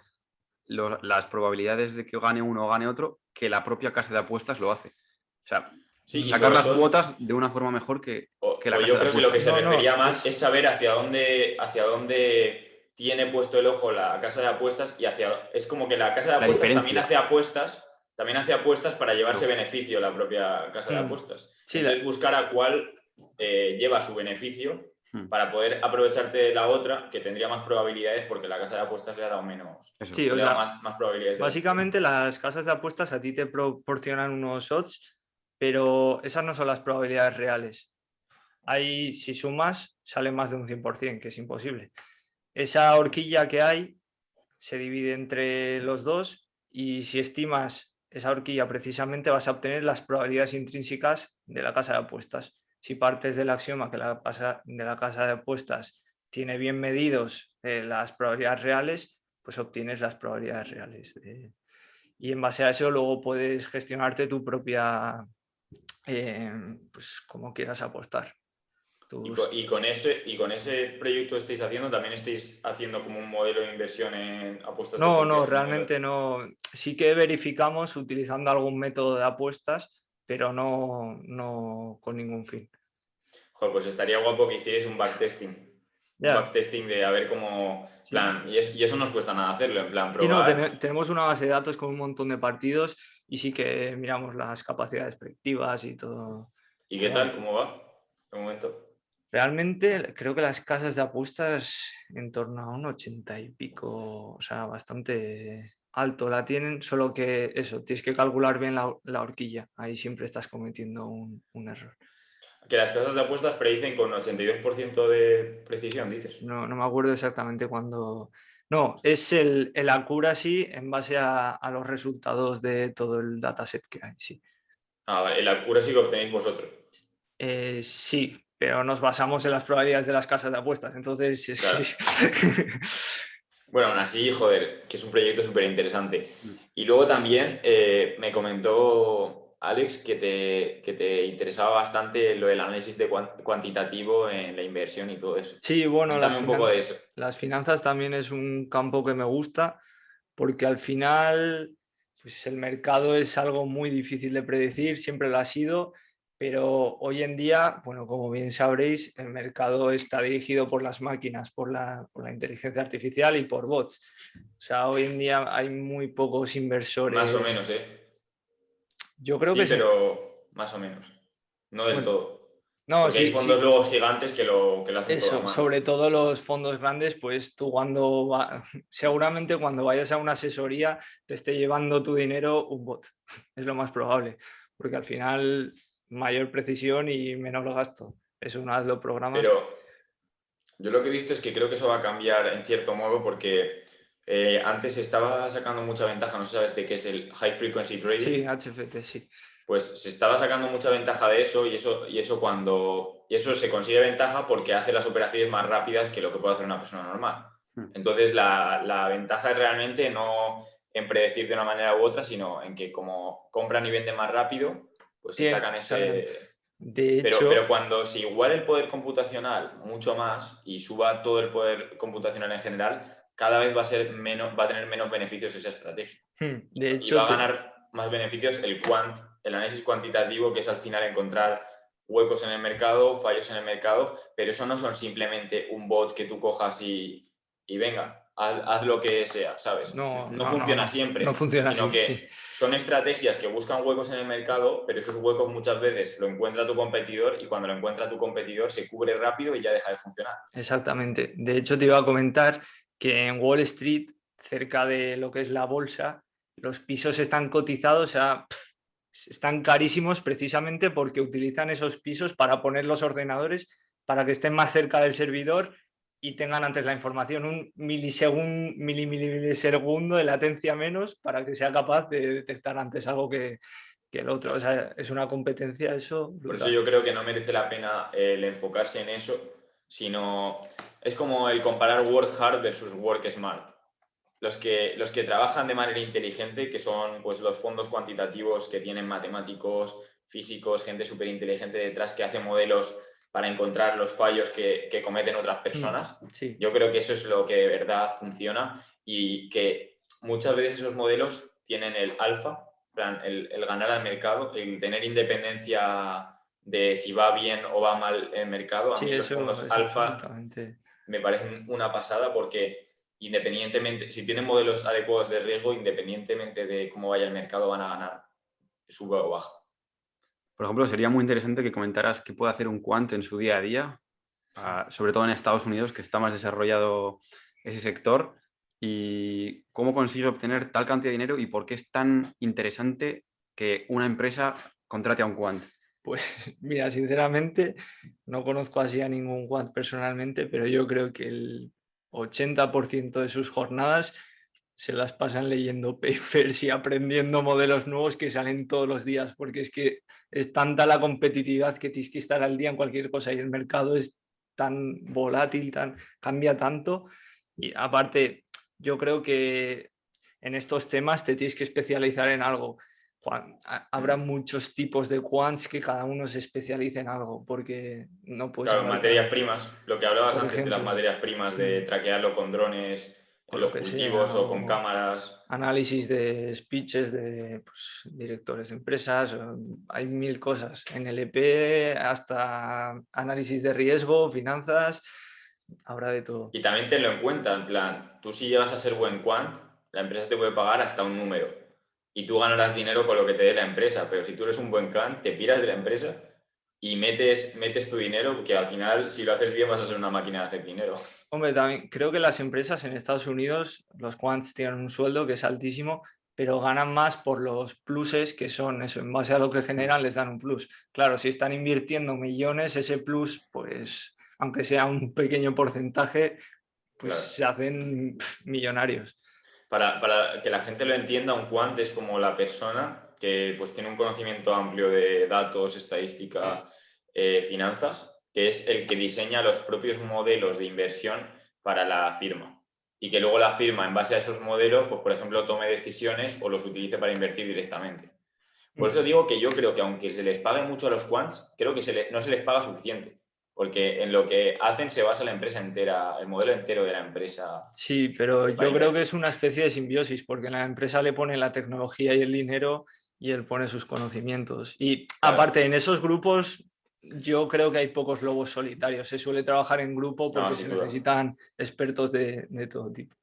las probabilidades de que gane uno o gane otro que la propia casa de apuestas lo hace. O sea, sí, sacar las cuotas de una forma mejor que la casa de apuestas. Yo creo que lo que se refería más es saber hacia dónde tiene puesto el ojo la casa de apuestas y es como que la casa de apuestas también hace apuestas para llevarse beneficio la propia casa de apuestas. Sí, entonces buscar a cuál lleva su beneficio para poder aprovecharte de la otra que tendría más probabilidades porque la casa de apuestas le ha dado menos. Sí, le ha dado más probabilidades. Básicamente las casas de apuestas a ti te proporcionan unos odds, pero esas no son las probabilidades reales. Ahí, si sumas, sale más de un 100%, que es imposible. Esa horquilla que hay se divide entre los dos y si estimas esa horquilla precisamente vas a obtener las probabilidades intrínsecas de la casa de apuestas. Si partes del axioma que la casa de apuestas tiene bien medidos las probabilidades reales, pues obtienes las probabilidades reales. Y en base a eso luego puedes gestionarte tu propia, pues como quieras apostar. Y con ese proyecto que estáis haciendo, ¿también estáis haciendo como un modelo de inversión en apuestas deportivas? No, realmente no. Sí que verificamos utilizando algún método de apuestas, pero no con ningún fin. Joder, pues estaría guapo que hicierais un backtesting. Un backtesting de a ver cómo... Sí. Plan, y eso no os cuesta nada hacerlo, en plan probar. Sí, no, tenemos una base de datos con un montón de partidos y sí que miramos las capacidades predictivas y todo. ¿Y qué tal? ¿Cómo va? De momento. Realmente creo que las casas de apuestas en torno a un 80 y pico, o sea, bastante alto la tienen, solo que eso, tienes que calcular bien la horquilla, ahí siempre estás cometiendo un error. Que las casas de apuestas predicen con 82% de precisión, dices. No me acuerdo exactamente cuándo. No, es el accuracy en base a los resultados de todo el dataset que hay, sí. Ah, vale, el accuracy que obtenéis vosotros. Sí, pero nos basamos en las probabilidades de las casas de apuestas, entonces sí. Claro. Bueno, aún así, joder, que es un proyecto súper interesante. Mm. Y luego también me comentó Alex que te interesaba bastante lo del análisis de cuantitativo en la inversión y todo eso. Sí, bueno, Cuéntame un poco de eso. las finanzas también es un campo que me gusta porque al final pues el mercado es algo muy difícil de predecir, siempre lo ha sido, pero hoy en día, bueno, como bien sabréis, el mercado está dirigido por las máquinas, por la inteligencia artificial y por bots. O sea, hoy en día hay muy pocos Más o inversores. menos, ¿eh? Yo creo Sí, que sí. pero más o menos. No del Bueno, todo. no, Porque hay sí, fondos sí. luego gigantes que lo hacen todo a Eso, mano. sobre todo los fondos grandes, pues tú seguramente cuando vayas a una asesoría te esté llevando tu dinero un bot, es lo más probable, porque al final mayor precisión y menor gasto. Eso una vez lo programas. Pero yo lo que he visto es que creo que eso va a cambiar en cierto modo porque antes se estaba sacando mucha ventaja, no sé si sabes de qué es el High Frequency Sí, Trading, HFT, sí. pues se estaba sacando mucha ventaja de eso y eso se consigue ventaja porque hace las operaciones más rápidas que lo que puede hacer una persona normal. Mm. Entonces la ventaja es realmente no en predecir de una manera u otra, sino en que como compran y venden más rápido, pues se sacan Exactamente. ese... De Pero hecho, cuando se iguale el poder computacional mucho más y suba todo el poder computacional en general, cada vez va a ser menos, va a tener menos beneficios esa estrategia. de Y va hecho, a ganar más beneficios el análisis cuantitativo, que es al final encontrar huecos en el mercado, fallos en el mercado, pero eso no son simplemente un bot que tú cojas y venga, haz lo que sea, ¿sabes? No funciona no siempre, funciona sino así, sí. que son estrategias que buscan huecos en el mercado, pero esos huecos muchas veces lo encuentra tu competidor y cuando lo encuentra tu competidor se cubre rápido y ya deja de funcionar. Exactamente. De hecho, te iba a comentar que en Wall Street, cerca de lo que es la bolsa, los pisos están cotizados están carísimos precisamente porque utilizan esos pisos para poner los ordenadores para que estén más cerca del servidor y tengan antes la información, un milisegundo de latencia menos para que sea capaz de detectar antes algo que el otro. O Claro. sea, es una competencia eso Por eso brutal. yo creo que no merece la pena el enfocarse en eso, sino es como el comparar work hard versus work smart. Los que trabajan de manera inteligente, que son pues, los fondos cuantitativos que tienen matemáticos, físicos, gente súper inteligente detrás que hace modelos para encontrar los fallos que cometen otras personas, Sí. yo creo que eso es lo que de verdad funciona y que muchas veces esos modelos tienen el alfa, el ganar al mercado, el tener independencia de si va bien o va mal el mercado. A Sí, mí los fondos eso alfa absolutamente. me parecen una pasada porque independientemente, si tienen modelos adecuados de riesgo, independientemente de cómo vaya el mercado, van a ganar, suba o baja. Por ejemplo, sería muy interesante que comentaras qué puede hacer un quant en su día a día, sobre todo en Estados Unidos, que está más desarrollado ese sector, y cómo consigue obtener tal cantidad de dinero y por qué es tan interesante que una empresa contrate a un quant. Pues mira, sinceramente no conozco así a ningún quant personalmente, pero yo creo que el 80% de sus jornadas se las pasan leyendo papers y aprendiendo modelos nuevos que salen todos los días, porque es que es tanta la competitividad que tienes que estar al día en cualquier cosa y el mercado es tan volátil, cambia tanto. Y aparte, yo creo que en estos temas te tienes que especializar en algo. Habrá muchos tipos de quants que cada uno se especialice en algo, porque no puedes Claro, abarcar, materias primas, lo que hablabas por antes de las ejemplo, materias primas, de traquearlo con drones o en lo los que sea, cultivos o con cámaras. análisis de speeches de pues, directores de empresas, hay mil cosas, NLP, hasta análisis de riesgo, finanzas, habrá de todo. Y también tenlo en cuenta, en plan, tú si llegas a ser buen quant, la empresa te puede pagar hasta un número y tú ganarás dinero con lo que te dé la empresa, pero si tú eres un buen quant, te piras de la empresa y metes tu dinero, que al final, si lo haces bien, vas a ser una máquina de hacer dinero. Hombre, también creo que las empresas en Estados Unidos, los quants tienen un sueldo que es altísimo, pero ganan más por los pluses que son eso, en base a lo que generan les dan un plus. Claro, si están invirtiendo millones, ese plus, pues, aunque sea un pequeño porcentaje, pues Claro. se hacen millonarios. Para que la gente lo entienda, un quant es como la persona que pues, tiene un conocimiento amplio de datos, estadística, finanzas, que es el que diseña los propios modelos de inversión para la firma. Y que luego la firma, en base a esos modelos, pues, por ejemplo, tome decisiones o los utilice para invertir directamente. Por eso digo que yo creo que aunque se les pague mucho a los quants, creo que no se les paga suficiente. Porque en lo que hacen se basa la empresa entera, el modelo entero de la empresa. Sí, pero Para yo creo que invertir. es una especie de simbiosis, porque la empresa le pone la tecnología y el dinero y él pone sus conocimientos. Y Claro, aparte, en esos grupos, yo creo que hay pocos lobos solitarios. Se suele trabajar en grupo no, porque se sin duda, necesitan expertos de todo tipo.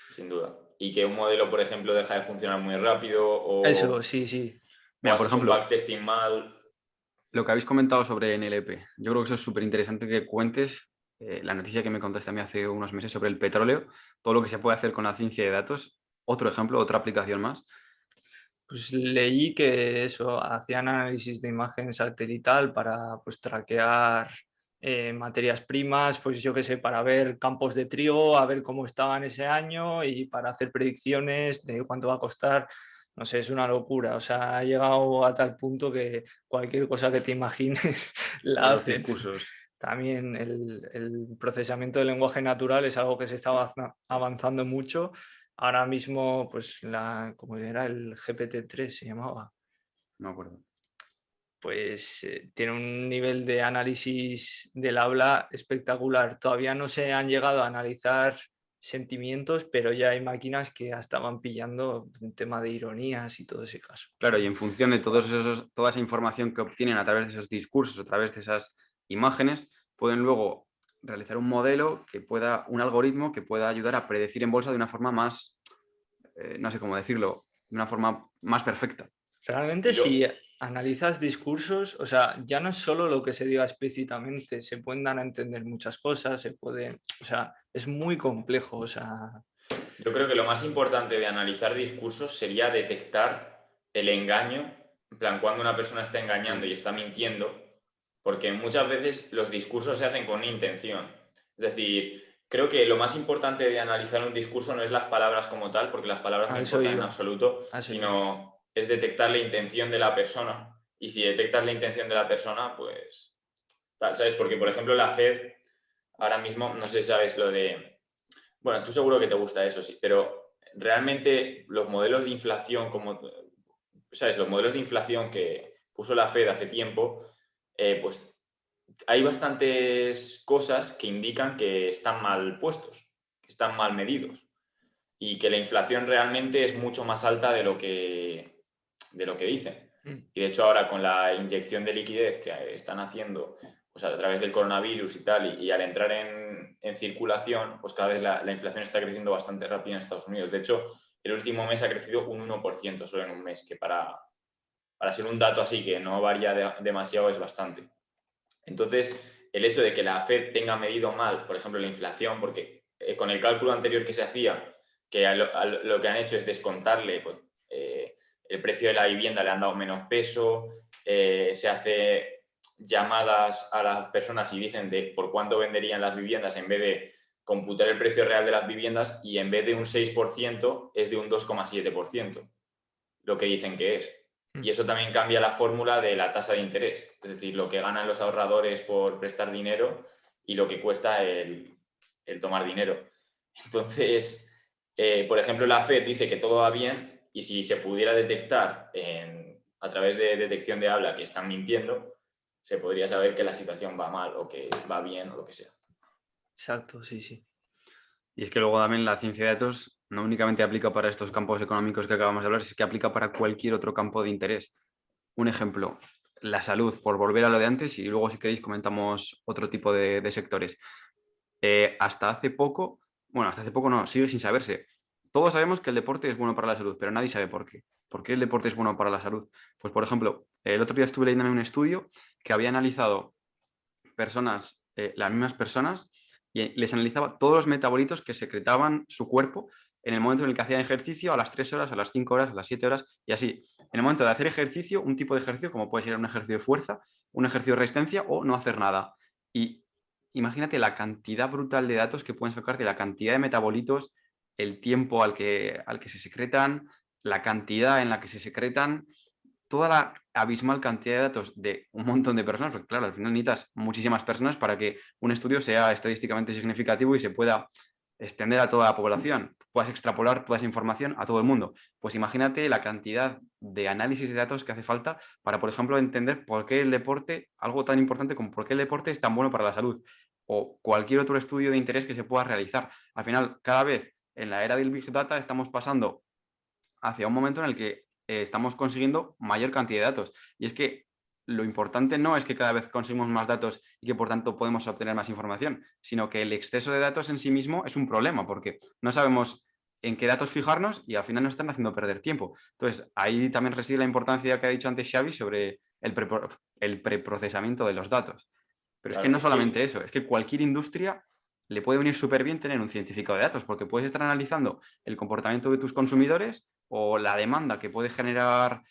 sin duda. Y que un modelo, por ejemplo, deja de funcionar muy rápido Eso, sí, sí. o Mira, has por hecho un ejemplo, backtesting mal. lo que habéis comentado sobre NLP, yo creo que eso es súper interesante que cuentes la noticia que me contaste a mí hace unos meses sobre el petróleo, todo lo que se puede hacer con la ciencia de datos. Otro ejemplo, otra aplicación más. Pues leí que eso, hacían análisis de imagen satelital para pues traquear materias primas, pues yo qué sé, para ver campos de trigo, a ver cómo estaban ese año y para hacer predicciones de cuánto va a costar. No sé, es una locura. O sea, ha llegado a tal punto que cualquier cosa que te imagines la Los hacen. discursos. También el procesamiento del lenguaje natural es algo que se está avanzando mucho. Ahora mismo, pues, como era el GPT-3 se llamaba, No me acuerdo. pues tiene un nivel de análisis del habla espectacular. Todavía no se han llegado a analizar sentimientos, pero ya hay máquinas que hasta van pillando un tema de ironías y todo ese caso. Claro, y en función de toda esa información que obtienen a través de esos discursos, a través de esas imágenes, pueden luego realizar un modelo un algoritmo que pueda ayudar a predecir en bolsa de una forma más, no sé cómo decirlo, de una forma más perfecta. Realmente Y lo, si analizas discursos, o sea, ya no es solo lo que se diga explícitamente, se pueden dar a entender muchas cosas, o sea, es muy complejo, o sea, yo creo que lo más importante de analizar discursos sería detectar el engaño, en plan, cuando una persona está engañando y está mintiendo, porque muchas veces los discursos se hacen con intención. Es decir, creo que lo más importante de analizar un discurso no es las palabras como tal, porque las palabras no a eso importan en iba, absoluto, a eso iba. sino es detectar la intención de la persona. Y si detectas la intención de la persona, pues, ¿sabes? Porque, por ejemplo, la Fed ahora mismo, no sé si sabes lo de... Bueno, tú seguro que te gusta eso, sí, pero realmente los modelos de inflación, como, ¿sabes? Los modelos de inflación que puso la Fed hace tiempo, pues hay bastantes cosas que indican que están mal puestos, que están mal medidos y que la inflación realmente es mucho más alta de lo que dicen. Mm. Y de hecho ahora con la inyección de liquidez que están haciendo pues a través del coronavirus y tal, y al entrar en circulación, pues cada vez la inflación está creciendo bastante rápido en Estados Unidos. De hecho, el último mes ha crecido un 1% solo en un mes, que para ser un dato así que no varía demasiado es bastante. Entonces, el hecho de que la Fed tenga medido mal, por ejemplo, la inflación, porque con el cálculo anterior que se hacía, que lo que han hecho es descontarle pues, el precio de la vivienda, le han dado menos peso, se hace llamadas a las personas y dicen de por cuánto venderían las viviendas en vez de computar el precio real de las viviendas y en vez de un 6% es de un 2,7% lo que dicen que es. Y Mm. eso también cambia la fórmula de la tasa de interés, es decir, lo que ganan los ahorradores por prestar dinero y lo que cuesta el tomar dinero. Entonces, por ejemplo, la Fed dice que todo va bien y si se pudiera detectar a través de detección de habla que están mintiendo, se podría saber que la situación va mal o que va bien o lo que sea. Exacto, sí, sí. Y es que luego también la ciencia de datos no únicamente aplica para estos campos económicos que acabamos de hablar, es que aplica para cualquier otro campo de interés. Un ejemplo, la salud, por volver a lo de antes, y luego si queréis comentamos otro tipo de sectores. Hasta hace poco no, sigue sin saberse. Todos sabemos que el deporte es bueno para la salud, pero nadie sabe por qué. ¿Por qué el deporte es bueno para la salud? Pues, por ejemplo, El otro día estuve leyendo un estudio que había analizado personas, las mismas personas, y les analizaba todos los metabolitos que secretaban su cuerpo en el momento en el que hacían ejercicio, a las 3 horas, a las 5 horas, a las 7 horas, y así. En el momento de hacer ejercicio, un tipo de ejercicio, como puede ser un ejercicio de fuerza, un ejercicio de resistencia o no hacer nada. Y imagínate la cantidad brutal de datos que pueden sacarte, la cantidad de metabolitos, el tiempo al que se secretan, la cantidad en la que se secretan, toda la abismal cantidad de datos de un montón de personas, porque claro, al final necesitas muchísimas personas para que un estudio sea estadísticamente significativo y se pueda extender a toda la población, puedas extrapolar toda esa información a todo el mundo. Pues imagínate la cantidad de análisis de datos que hace falta para, por ejemplo, entender por qué el deporte, algo tan importante como por qué el deporte es tan bueno para la salud, o cualquier otro estudio de interés que se pueda realizar. Al final, cada vez en la era del Big Data estamos pasando hacia un momento en el que estamos consiguiendo mayor cantidad de datos. Y es que lo importante no es que cada vez conseguimos más datos y que por tanto podemos obtener más información, sino que el exceso de datos en sí mismo es un problema, porque no sabemos en qué datos fijarnos y al final nos están haciendo perder tiempo. Entonces, ahí también reside la importancia que ha dicho antes Xavi sobre el preprocesamiento de los datos. Pero es que Claro, no es que solamente eso, es que cualquier industria le puede venir súper bien tener un científico de datos, porque puedes estar analizando el comportamiento de tus consumidores o la demanda que puede generar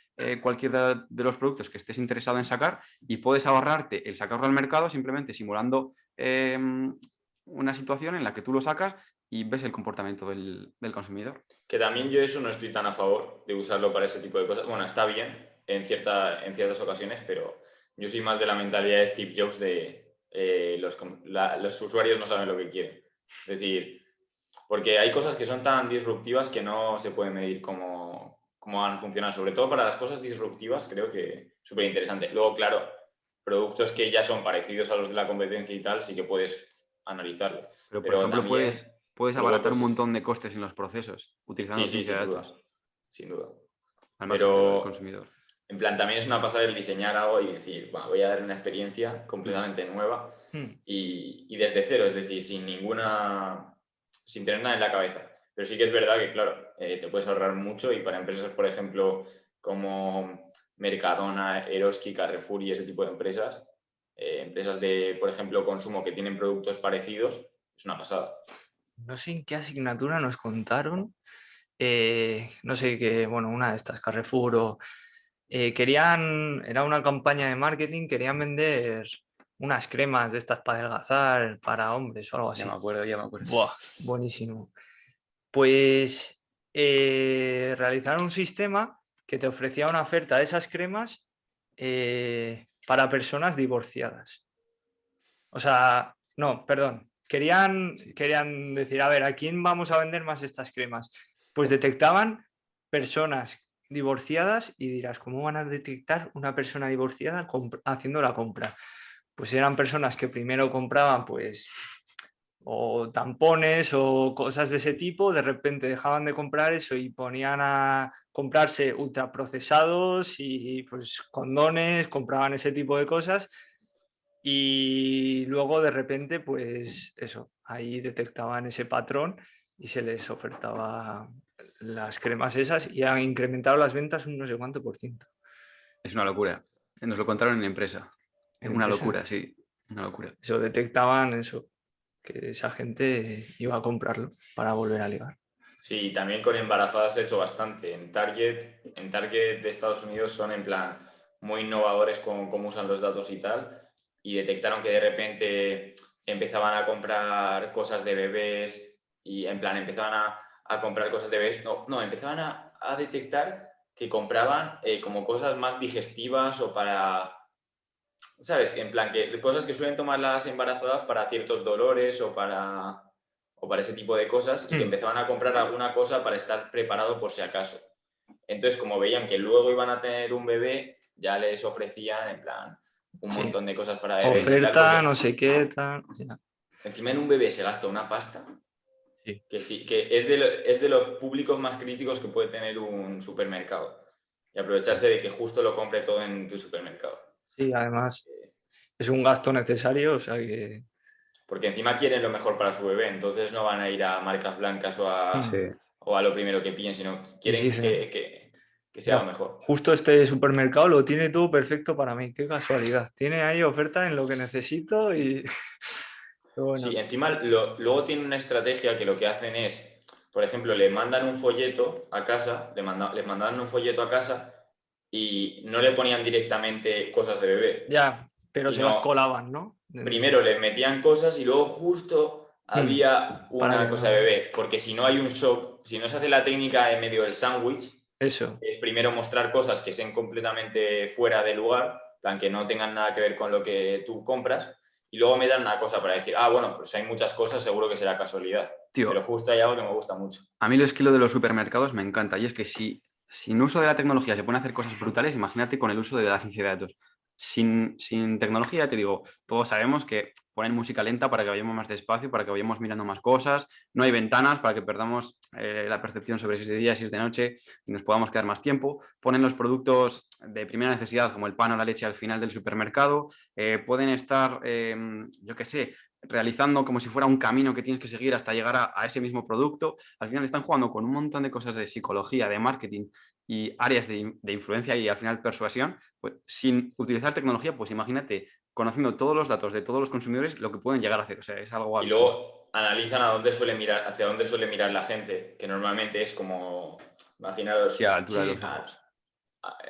cualquiera de los productos que estés interesado en sacar y puedes ahorrarte el sacarlo al mercado simplemente simulando una situación en la que tú lo sacas y ves el comportamiento del consumidor. Que también yo eso no estoy tan a favor de usarlo para ese tipo de cosas. Bueno, está bien en ciertas ocasiones, pero yo soy más de la mentalidad de Steve Jobs de los usuarios no saben lo que quieren. Es decir, porque hay cosas que son tan disruptivas que no se puede medir cómo van a funcionar. Sobre todo para las cosas disruptivas creo que es súper interesante. Luego, claro, productos que ya son parecidos a los de la competencia y tal, sí que puedes analizarlos. Pero, por Pero ejemplo, también, puedes luego, abaratar pues un eso. montón de costes en los procesos Sí, utilizando sí, ciencia sin de duda, datos sin duda. al margen del Pero, consumidor. en plan, también es una pasada el diseñar algo y decir, "Buah, voy a dar una experiencia Mm. completamente nueva Hmm. y desde cero, es decir, sin tener nada en la cabeza. Pero sí que es verdad que, claro, te puedes ahorrar mucho y para empresas, por ejemplo, como Mercadona, Eroski, Carrefour y ese tipo de empresas, empresas de, por ejemplo, consumo que tienen productos parecidos, es una pasada. No sé en qué asignatura nos contaron, no sé qué, bueno, una de estas, Carrefour o era una campaña de marketing, querían vender unas cremas de estas para adelgazar para hombres o algo Ya así. me acuerdo, ya me acuerdo. Buah, buenísimo. Pues realizaron un sistema que te ofrecía una oferta de esas cremas para personas divorciadas. O sea, no, perdón. Querían decir, a ver, ¿a quién vamos a vender más estas cremas? Pues detectaban personas divorciadas y dirás, ¿cómo van a detectar una persona divorciada haciendo la compra? Pues eran personas que primero compraban, pues, o tampones o cosas de ese tipo, de repente dejaban de comprar eso y ponían a comprarse ultraprocesados y pues condones, compraban ese tipo de cosas y luego de repente, pues eso, ahí detectaban ese patrón y se les ofertaba las cremas esas y han incrementado las ventas un no sé cuánto por ciento. Es una locura. Nos lo contaron en la empresa. En Una empresa, locura, sí. Una locura. eso detectaban eso, que esa gente iba a comprarlo para volver a ligar. Sí, también con embarazadas he hecho bastante. En Target de Estados Unidos son en plan muy innovadores con cómo usan los datos y tal, y detectaron que de repente empezaban a comprar cosas de bebés y en plan empezaban a comprar cosas de bebés. No, no, empezaban a detectar que compraban como cosas más digestivas o para, ¿sabes? En plan, que cosas que suelen tomar las embarazadas para ciertos dolores o para ese tipo de cosas y que Hmm. empezaban a comprar alguna cosa para estar preparado por si acaso. Entonces, como veían que luego iban a tener un bebé, ya les ofrecían en plan un Sí, montón de cosas para bebés y tal, oferta, no porque sé qué, tal. O sea, encima en un bebé se gasta una pasta sí. que sí, que es de los públicos más críticos que puede tener un supermercado y aprovecharse de que justo lo compre todo en tu supermercado. Sí, además es un gasto necesario, o sea que. Porque encima quieren lo mejor para su bebé, entonces no van a ir a marcas blancas o Hmm. a, Sí. o a lo primero que pillen, sino Y quieren dicen, que sea lo mejor. Justo este supermercado lo tiene todo perfecto para mí, qué casualidad. Tiene ahí oferta en lo que necesito y bueno. Sí, encima luego tienen una estrategia que lo que hacen es, por ejemplo, le mandan un folleto a casa, les mandaban un folleto a casa y no le ponían directamente cosas de bebé, Ya, pero se las sino colaban, ¿no? primero le metían cosas y luego justo había Para una que cosa de no. bebé, porque si no hay un shock, si no se hace la técnica en medio del sándwich, Eso. es primero mostrar cosas que sean completamente fuera de lugar, plan que no tengan nada que ver con lo que tú compras, y luego me dan una cosa para decir, bueno, pues hay muchas cosas, seguro que será casualidad. Pero Tío, justo hay algo que me gusta mucho. a mí lo es que lo de los supermercados me encanta. Y es que si sin uso de la tecnología se pueden hacer cosas brutales, imagínate con el uso de la ciencia de datos. Sin tecnología, te digo, todos sabemos que ponen música lenta para que vayamos más despacio, para que vayamos mirando más cosas, no hay ventanas para que perdamos la percepción sobre si es de día, si es de noche y nos podamos quedar más tiempo. Ponen los productos de primera necesidad, como el pan o la leche, al final del supermercado. Pueden estar, yo qué sé, realizando como si fuera un camino que tienes que seguir hasta llegar a ese mismo producto. Al final están jugando con un montón de cosas de psicología, de marketing y áreas de influencia y al final persuasión, pues sin utilizar tecnología, pues imagínate, conociendo todos los datos de todos los consumidores, lo que pueden llegar a hacer. O sea, es algo Y absurdo. luego analizan a dónde suele mirar, hacia dónde suele mirar la gente, que normalmente es como, Sí, a imaginaros, la altura de Sí, los ojos.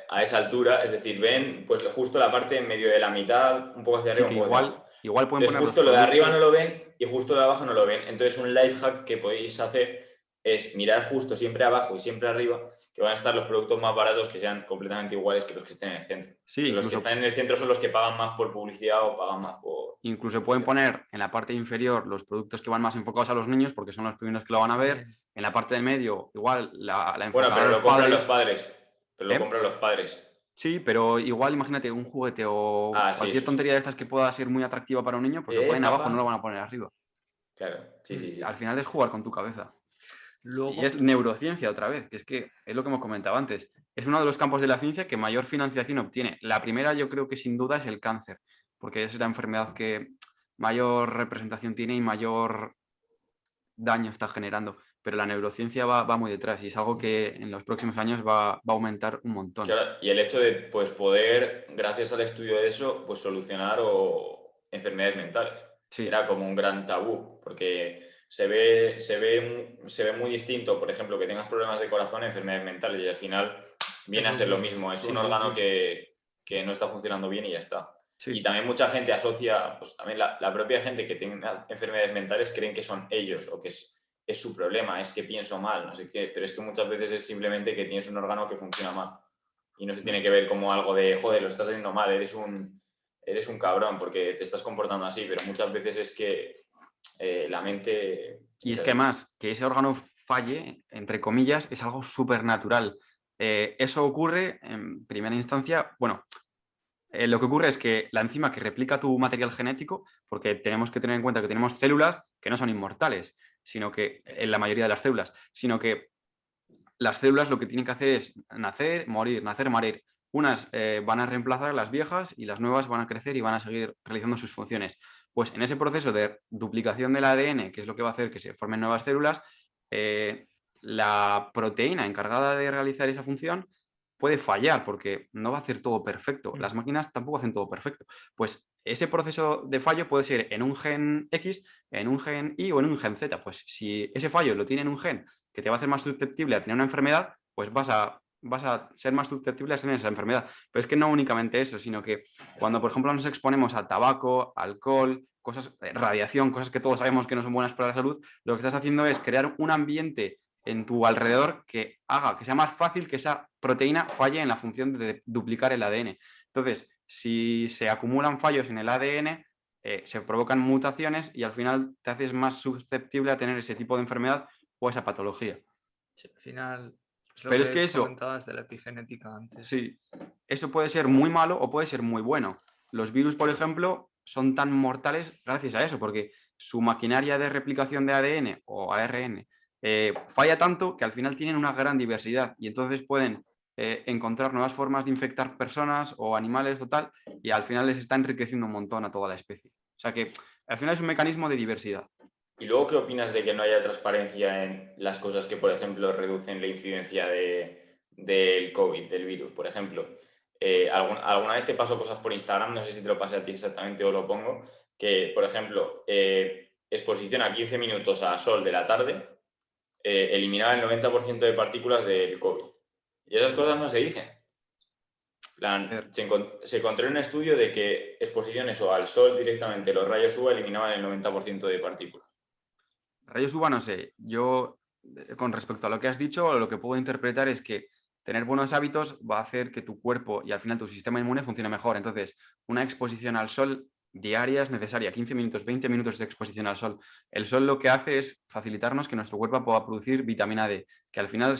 a esa altura, es decir, ven pues justo la parte en medio de la mitad, un poco hacia Sí, arriba, que un poco hacia abajo. igual pueden Entonces poner los justo lo de arriba no productos. lo ven y justo lo de abajo no lo ven. Entonces un life hack que podéis hacer es mirar justo siempre abajo y siempre arriba, que van a estar los productos más baratos que sean completamente iguales que los que estén en el centro. Sí, Que los que están en el centro son los que pagan más por publicidad o pagan más por... incluso pueden poner en la parte inferior los productos que van más enfocados a los niños, porque son los primeros que lo van a ver. también. En la parte del medio, igual la Bueno, enfocada a pero los lo compran los padres. padres. Pero lo ¿Eh? compran los padres. Sí, pero igual imagínate un juguete o Sí, cualquier eso sí. tontería de estas que pueda ser muy atractiva para un niño, pues lo ponen abajo, no lo van Papá. a poner arriba. Claro, sí, sí, Al sí. final es jugar con tu cabeza. Y Luego, es neurociencia otra vez, que es lo que hemos comentado antes. Es uno de los campos de la ciencia que mayor financiación obtiene. La primera yo creo que sin duda es el cáncer, porque es la enfermedad que mayor representación tiene y mayor daño está generando. Pero la neurociencia va muy detrás y es algo que en los próximos años va a aumentar un montón. Claro, y el hecho de pues, poder, gracias al estudio de eso, pues solucionar enfermedades mentales, que Sí, era como un gran tabú, porque se ve muy distinto, por ejemplo, que tengas problemas de corazón, enfermedades mentales, y al final es viene a lo ser lo mismo. mismo, es Sí, un sí, órgano sí. que no está funcionando bien y ya está. Y sí. también mucha gente asocia, pues también la propia gente que tiene enfermedades mentales creen que son ellos o que es su problema, es que pienso mal, no sé qué, pero es que muchas veces es simplemente que tienes un órgano que funciona mal y no se tiene que ver como algo de, joder, lo estás haciendo mal, eres un cabrón porque te estás comportando así, pero muchas veces es que la mente Y es es que así. además, que ese órgano falle, entre comillas, es algo súper natural. Eso ocurre en primera instancia, bueno, lo que ocurre es que la enzima que replica tu material genético, porque tenemos que tener en cuenta que tenemos células que no son inmortales, sino que en la mayoría de las células, sino que las células lo que tienen que hacer es nacer, morir. Unas van a reemplazar a las viejas y las nuevas van a crecer y van a seguir realizando sus funciones. Pues en ese proceso de duplicación del ADN, que es lo que va a hacer que se formen nuevas células, la proteína encargada de realizar esa función puede fallar porque no va a hacer todo perfecto. Las máquinas tampoco hacen todo perfecto. Pues ese proceso de fallo puede ser en un gen X, en un gen Y o en un gen Z. Pues si ese fallo lo tiene en un gen que te va a hacer más susceptible a tener una enfermedad, pues vas a ser más susceptible a tener esa enfermedad. Pero es que no únicamente eso, sino que cuando, por ejemplo, nos exponemos a tabaco, alcohol, cosas, radiación, cosas que todos sabemos que no son buenas para la salud, lo que estás haciendo es crear un ambiente en tu alrededor que haga que sea más fácil que esa proteína falle en la función de duplicar el ADN. Entonces, si se acumulan fallos en el ADN, se provocan mutaciones y al final te haces más susceptible a tener ese tipo de enfermedad o esa patología. Sí, al final es lo Pero es que que eso, comentabas de la epigenética antes. sí, eso puede ser muy malo o puede ser muy bueno. Los virus, por ejemplo, son tan mortales gracias a eso, porque su maquinaria de replicación de ADN o ARN falla tanto que al final tienen una gran diversidad y entonces pueden encontrar nuevas formas de infectar personas o animales o tal, y al final les está enriqueciendo un montón a toda la especie. O sea que al final es un mecanismo de diversidad. ¿Y luego qué opinas de que no haya transparencia en las cosas que, por ejemplo, reducen la incidencia del COVID, del virus. Por ejemplo, alguna vez te paso cosas por Instagram, no sé si te lo pasé a ti exactamente o lo pongo, que, por ejemplo, exposición a 15 minutos a sol de la tarde eliminaba el 90% de partículas del COVID. Y esas cosas no se dicen. Se encontró en un estudio de que exposiciones o al sol directamente, los rayos UVA eliminaban el 90% de partículas. Rayos UVA no sé. Yo, con respecto a lo que has dicho, lo que puedo interpretar es que tener buenos hábitos va a hacer que tu cuerpo y al final tu sistema inmune funcione mejor. Entonces, una exposición al sol diaria es necesaria, 15 minutos, 20 minutos de exposición al sol. El sol lo que hace es facilitarnos que nuestro cuerpo pueda producir vitamina D, que al final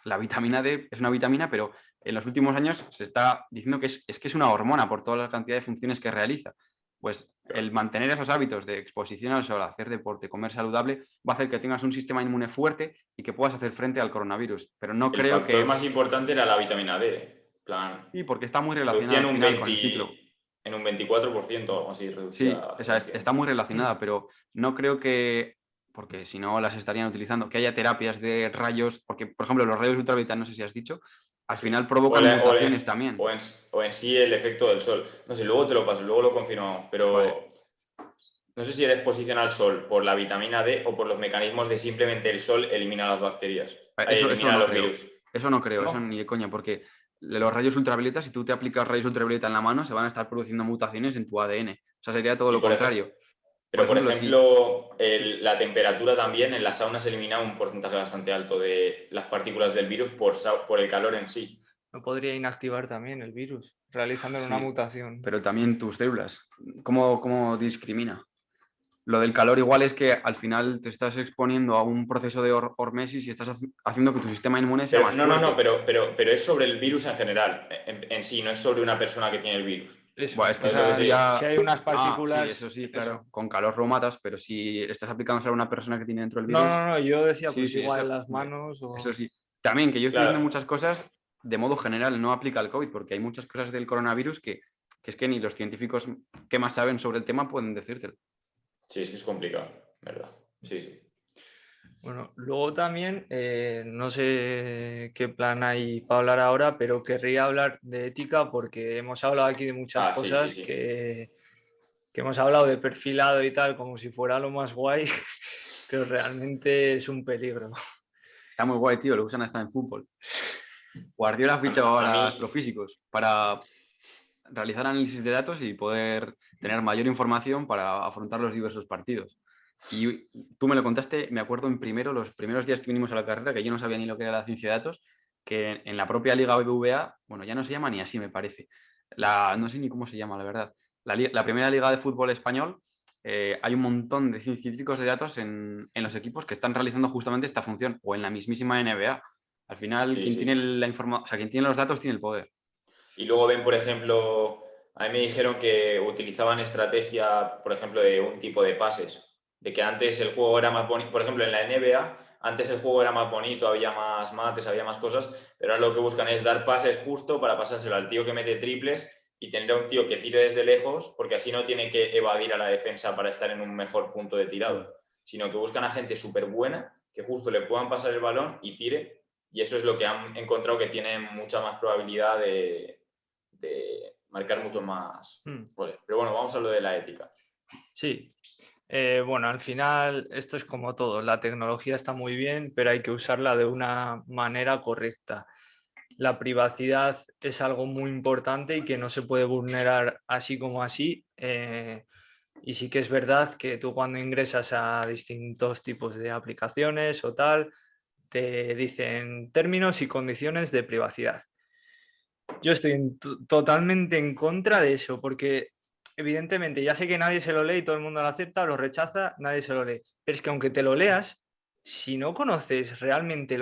la vitamina D es una vitamina, pero en los últimos años se está diciendo que es una hormona por toda la cantidad de funciones que realiza. Pues el mantener esos hábitos de exposición al sol, hacer deporte, comer saludable, va a hacer que tengas un sistema inmune fuerte y que puedas hacer frente al coronavirus. Pero no creo que... El factor más importante era la vitamina D. Plan, sí, porque está muy relacionada reducía al final con el ciclo. en un 24% o algo así. Sí, o sea, está muy relacionada, pero no creo que, porque si no las estarían utilizando, que haya terapias de rayos, porque, por ejemplo, los rayos ultravioleta, no sé si has dicho, al final provocan mutaciones también. O en sí el efecto del sol. No sé, luego te lo paso, luego lo confirmamos, pero Vale. no sé si era exposición al sol por la vitamina D o por los mecanismos de simplemente el sol elimina las bacterias, Eso elimina no los creo. virus. Eso no creo, ¿No? eso ni de coña, porque los rayos ultravioleta, si tú te aplicas rayos ultravioleta en la mano, se van a estar produciendo mutaciones en tu ADN. O sea, sería todo Y lo contrario. Pero, por Si ejemplo, la temperatura también, en las saunas elimina un porcentaje bastante alto de las partículas del virus por el calor en sí. No podría inactivar también el virus, realizando una sí, mutación. pero también tus células, ¿cómo discrimina? Lo del calor igual es que al final te estás exponiendo a un proceso de hormesis y estás haciendo que tu sistema inmune sea más fuerte. Pero es sobre el virus en general, en sí, no es sobre una persona que tiene el virus. Eso, Bueno, es que o sea, eso ya... si hay unas sí, partículas... eso sí, claro. Eso. Con calor lo matas, pero si estás aplicando a una persona que tiene dentro el No, virus... no, no, yo decía Sí, pues sí, igual en eso, las manos o... eso sí. También que yo estoy diciendo Claro, muchas cosas de modo general, no aplica al COVID, porque hay muchas cosas del coronavirus que es que ni los científicos que más saben sobre el tema pueden decírtelo. sí, es que es complicado, ¿verdad? Sí, sí. Bueno, luego también, no sé qué plan hay para hablar ahora, pero querría hablar de ética porque hemos hablado aquí de muchas Sí, sí, cosas sí. que hemos hablado de perfilado y tal, como si fuera lo más guay, pero realmente es un peligro. Está muy guay, tío, lo usan hasta en fútbol. Guardiola ha fichado A ahora mí, astrofísicos para realizar análisis de datos y poder tener mayor información para afrontar los diversos partidos. Y tú me lo contaste, me acuerdo los primeros días que vinimos a la carrera, que yo no sabía ni lo que era la ciencia de datos, que en la propia Liga BBVA, bueno, ya no se llama ni así, me parece. No sé ni cómo se llama, la verdad. La primera liga de fútbol español, hay un montón de científicos de datos en los equipos que están realizando justamente esta función, o en la mismísima NBA. Al final, sí, quien tiene sí. quien tiene los datos tiene el poder. Y luego ven, por ejemplo, a mí me dijeron que utilizaban estrategia, por ejemplo, de un tipo de pases. De que antes el juego era más bonito, por ejemplo, en la NBA, antes el juego era más bonito, había más mates, había más cosas, pero ahora lo que buscan es dar pases justo para pasárselo al tío que mete triples y tener a un tío que tire desde lejos, porque así no tiene que evadir a la defensa para estar en un mejor punto de tirado, sino que buscan a gente súper buena que justo le puedan pasar el balón y tire, y eso es lo que han encontrado que tiene mucha más probabilidad de marcar mucho más goles. Pero bueno, vamos a lo de la ética. Sí, bueno, al final esto es como todo, la tecnología está muy bien, pero hay que usarla de una manera correcta. La privacidad es algo muy importante y que no se puede vulnerar así como así. Y sí que es verdad que tú cuando ingresas a distintos tipos de aplicaciones o tal, te dicen términos y condiciones de privacidad. Yo estoy totalmente en contra de eso, porque evidentemente ya sé que nadie se lo lee y todo el mundo lo acepta, lo rechaza, nadie se lo lee. Pero es que aunque te lo leas, si no conoces realmente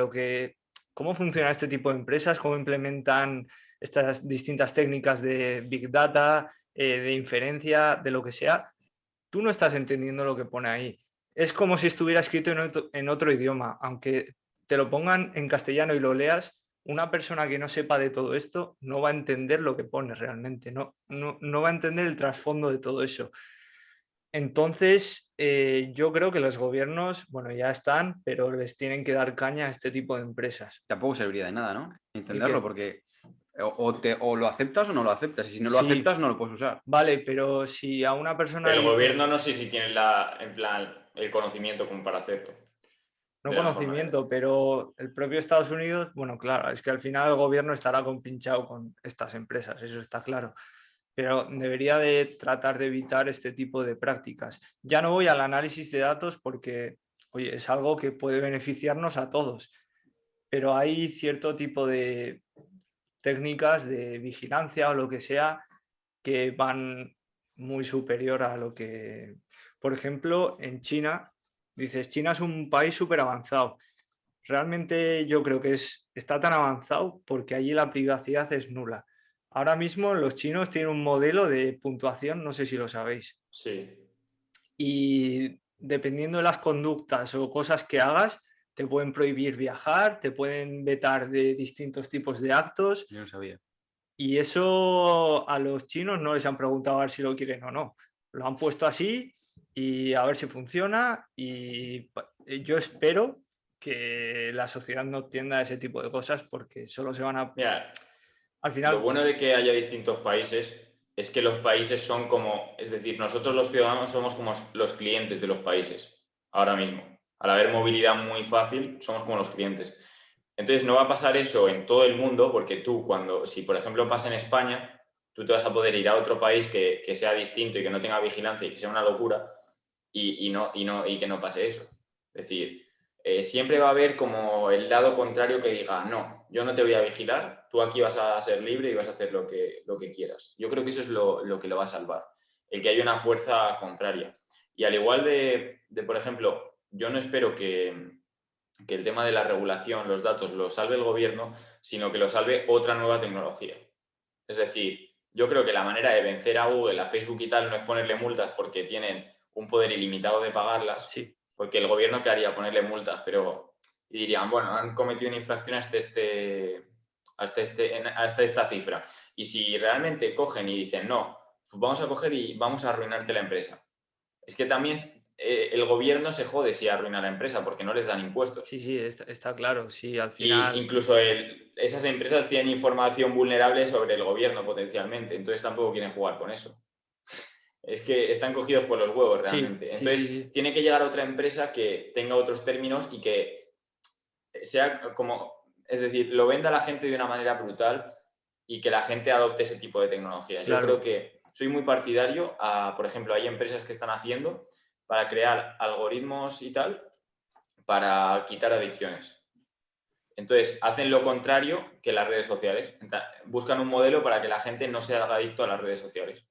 cómo funciona este tipo de empresas, cómo implementan estas distintas técnicas de Big Data, de inferencia, de lo que sea, tú no estás entendiendo lo que pone ahí. Es como si estuviera escrito en otro idioma, aunque te lo pongan en castellano y lo leas, una persona que no sepa de todo esto no va a entender lo que pone realmente, no va a entender el trasfondo de todo eso. Entonces, yo creo que los gobiernos, bueno, ya están, pero les tienen que dar caña a este tipo de empresas. Tampoco serviría de nada, ¿no? ¿El Entenderlo, qué? porque o lo aceptas o no lo aceptas. Y si no lo Sí, aceptas, no lo puedes usar. vale, pero si a una persona Pero le el dicen gobierno no sé si tiene en plan, el conocimiento como para hacerlo no de la mejor manera. conocimiento, pero el propio Estados Unidos, bueno, claro, es que al final el gobierno estará compinchado con estas empresas, eso está claro. Pero debería de tratar de evitar este tipo de prácticas. Ya no voy al análisis de datos porque, oye, es algo que puede beneficiarnos a todos, pero hay cierto tipo de técnicas de vigilancia o lo que sea que van muy superior a lo que, por ejemplo, en China, dices, China es un país súper avanzado. Realmente yo creo que está tan avanzado porque allí la privacidad es nula. Ahora mismo los chinos tienen un modelo de puntuación, no sé si lo sabéis, Sí. y dependiendo de las conductas o cosas que hagas, te pueden prohibir viajar, te pueden vetar de distintos tipos de actos Yo no sabía. y eso a los chinos no les han preguntado a ver si lo quieren o no. Lo han puesto así y a ver si funciona y yo espero que la sociedad no tienda a ese tipo de cosas porque solo se van a... Mira, Al lo final, bueno de que haya distintos países es que los países son como, es decir, nosotros los ciudadanos somos como los clientes de los países ahora mismo. Al haber movilidad muy fácil, somos como los clientes. Entonces no va a pasar eso en todo el mundo porque tú cuando, si por ejemplo pasa en España, tú te vas a poder ir a otro país que sea distinto y que no tenga vigilancia y que sea una locura y que no pase eso. Es decir, siempre va a haber como el lado contrario que diga, no, yo no te voy a vigilar, tú aquí vas a ser libre y vas a hacer lo que quieras. Yo creo que eso es lo que lo va a salvar, el que haya una fuerza contraria. Y al igual por ejemplo, yo no espero que el tema de la regulación, los datos, lo salve el gobierno, sino que lo salve otra nueva tecnología. Es decir, yo creo que la manera de vencer a Google, a Facebook y tal, no es ponerle multas porque tienen un poder ilimitado de pagarlas, sí, porque el gobierno que haría ponerle multas, pero y dirían, bueno, han cometido una infracción hasta esta cifra. Y si realmente cogen y dicen, no, pues vamos a coger y vamos a arruinarte la empresa. Es que también el gobierno se jode si arruina la empresa porque no les dan impuestos. sí, sí, está claro. Sí, al Y final, incluso esas empresas tienen información vulnerable sobre el gobierno potencialmente, entonces tampoco quieren jugar con eso. Es que están cogidos por los huevos sí, realmente. sí, sí, Entonces sí. tiene que llegar otra empresa que tenga otros términos y que sea como, es decir, lo venda a la gente de una manera brutal y que la gente adopte ese tipo de tecnologías. Yo creo Claro, que soy muy partidario por ejemplo, hay empresas que están haciendo para crear algoritmos y tal para quitar adicciones. Entonces, hacen lo contrario que las redes sociales. Buscan un modelo para que la gente no se haga adicto a las redes sociales.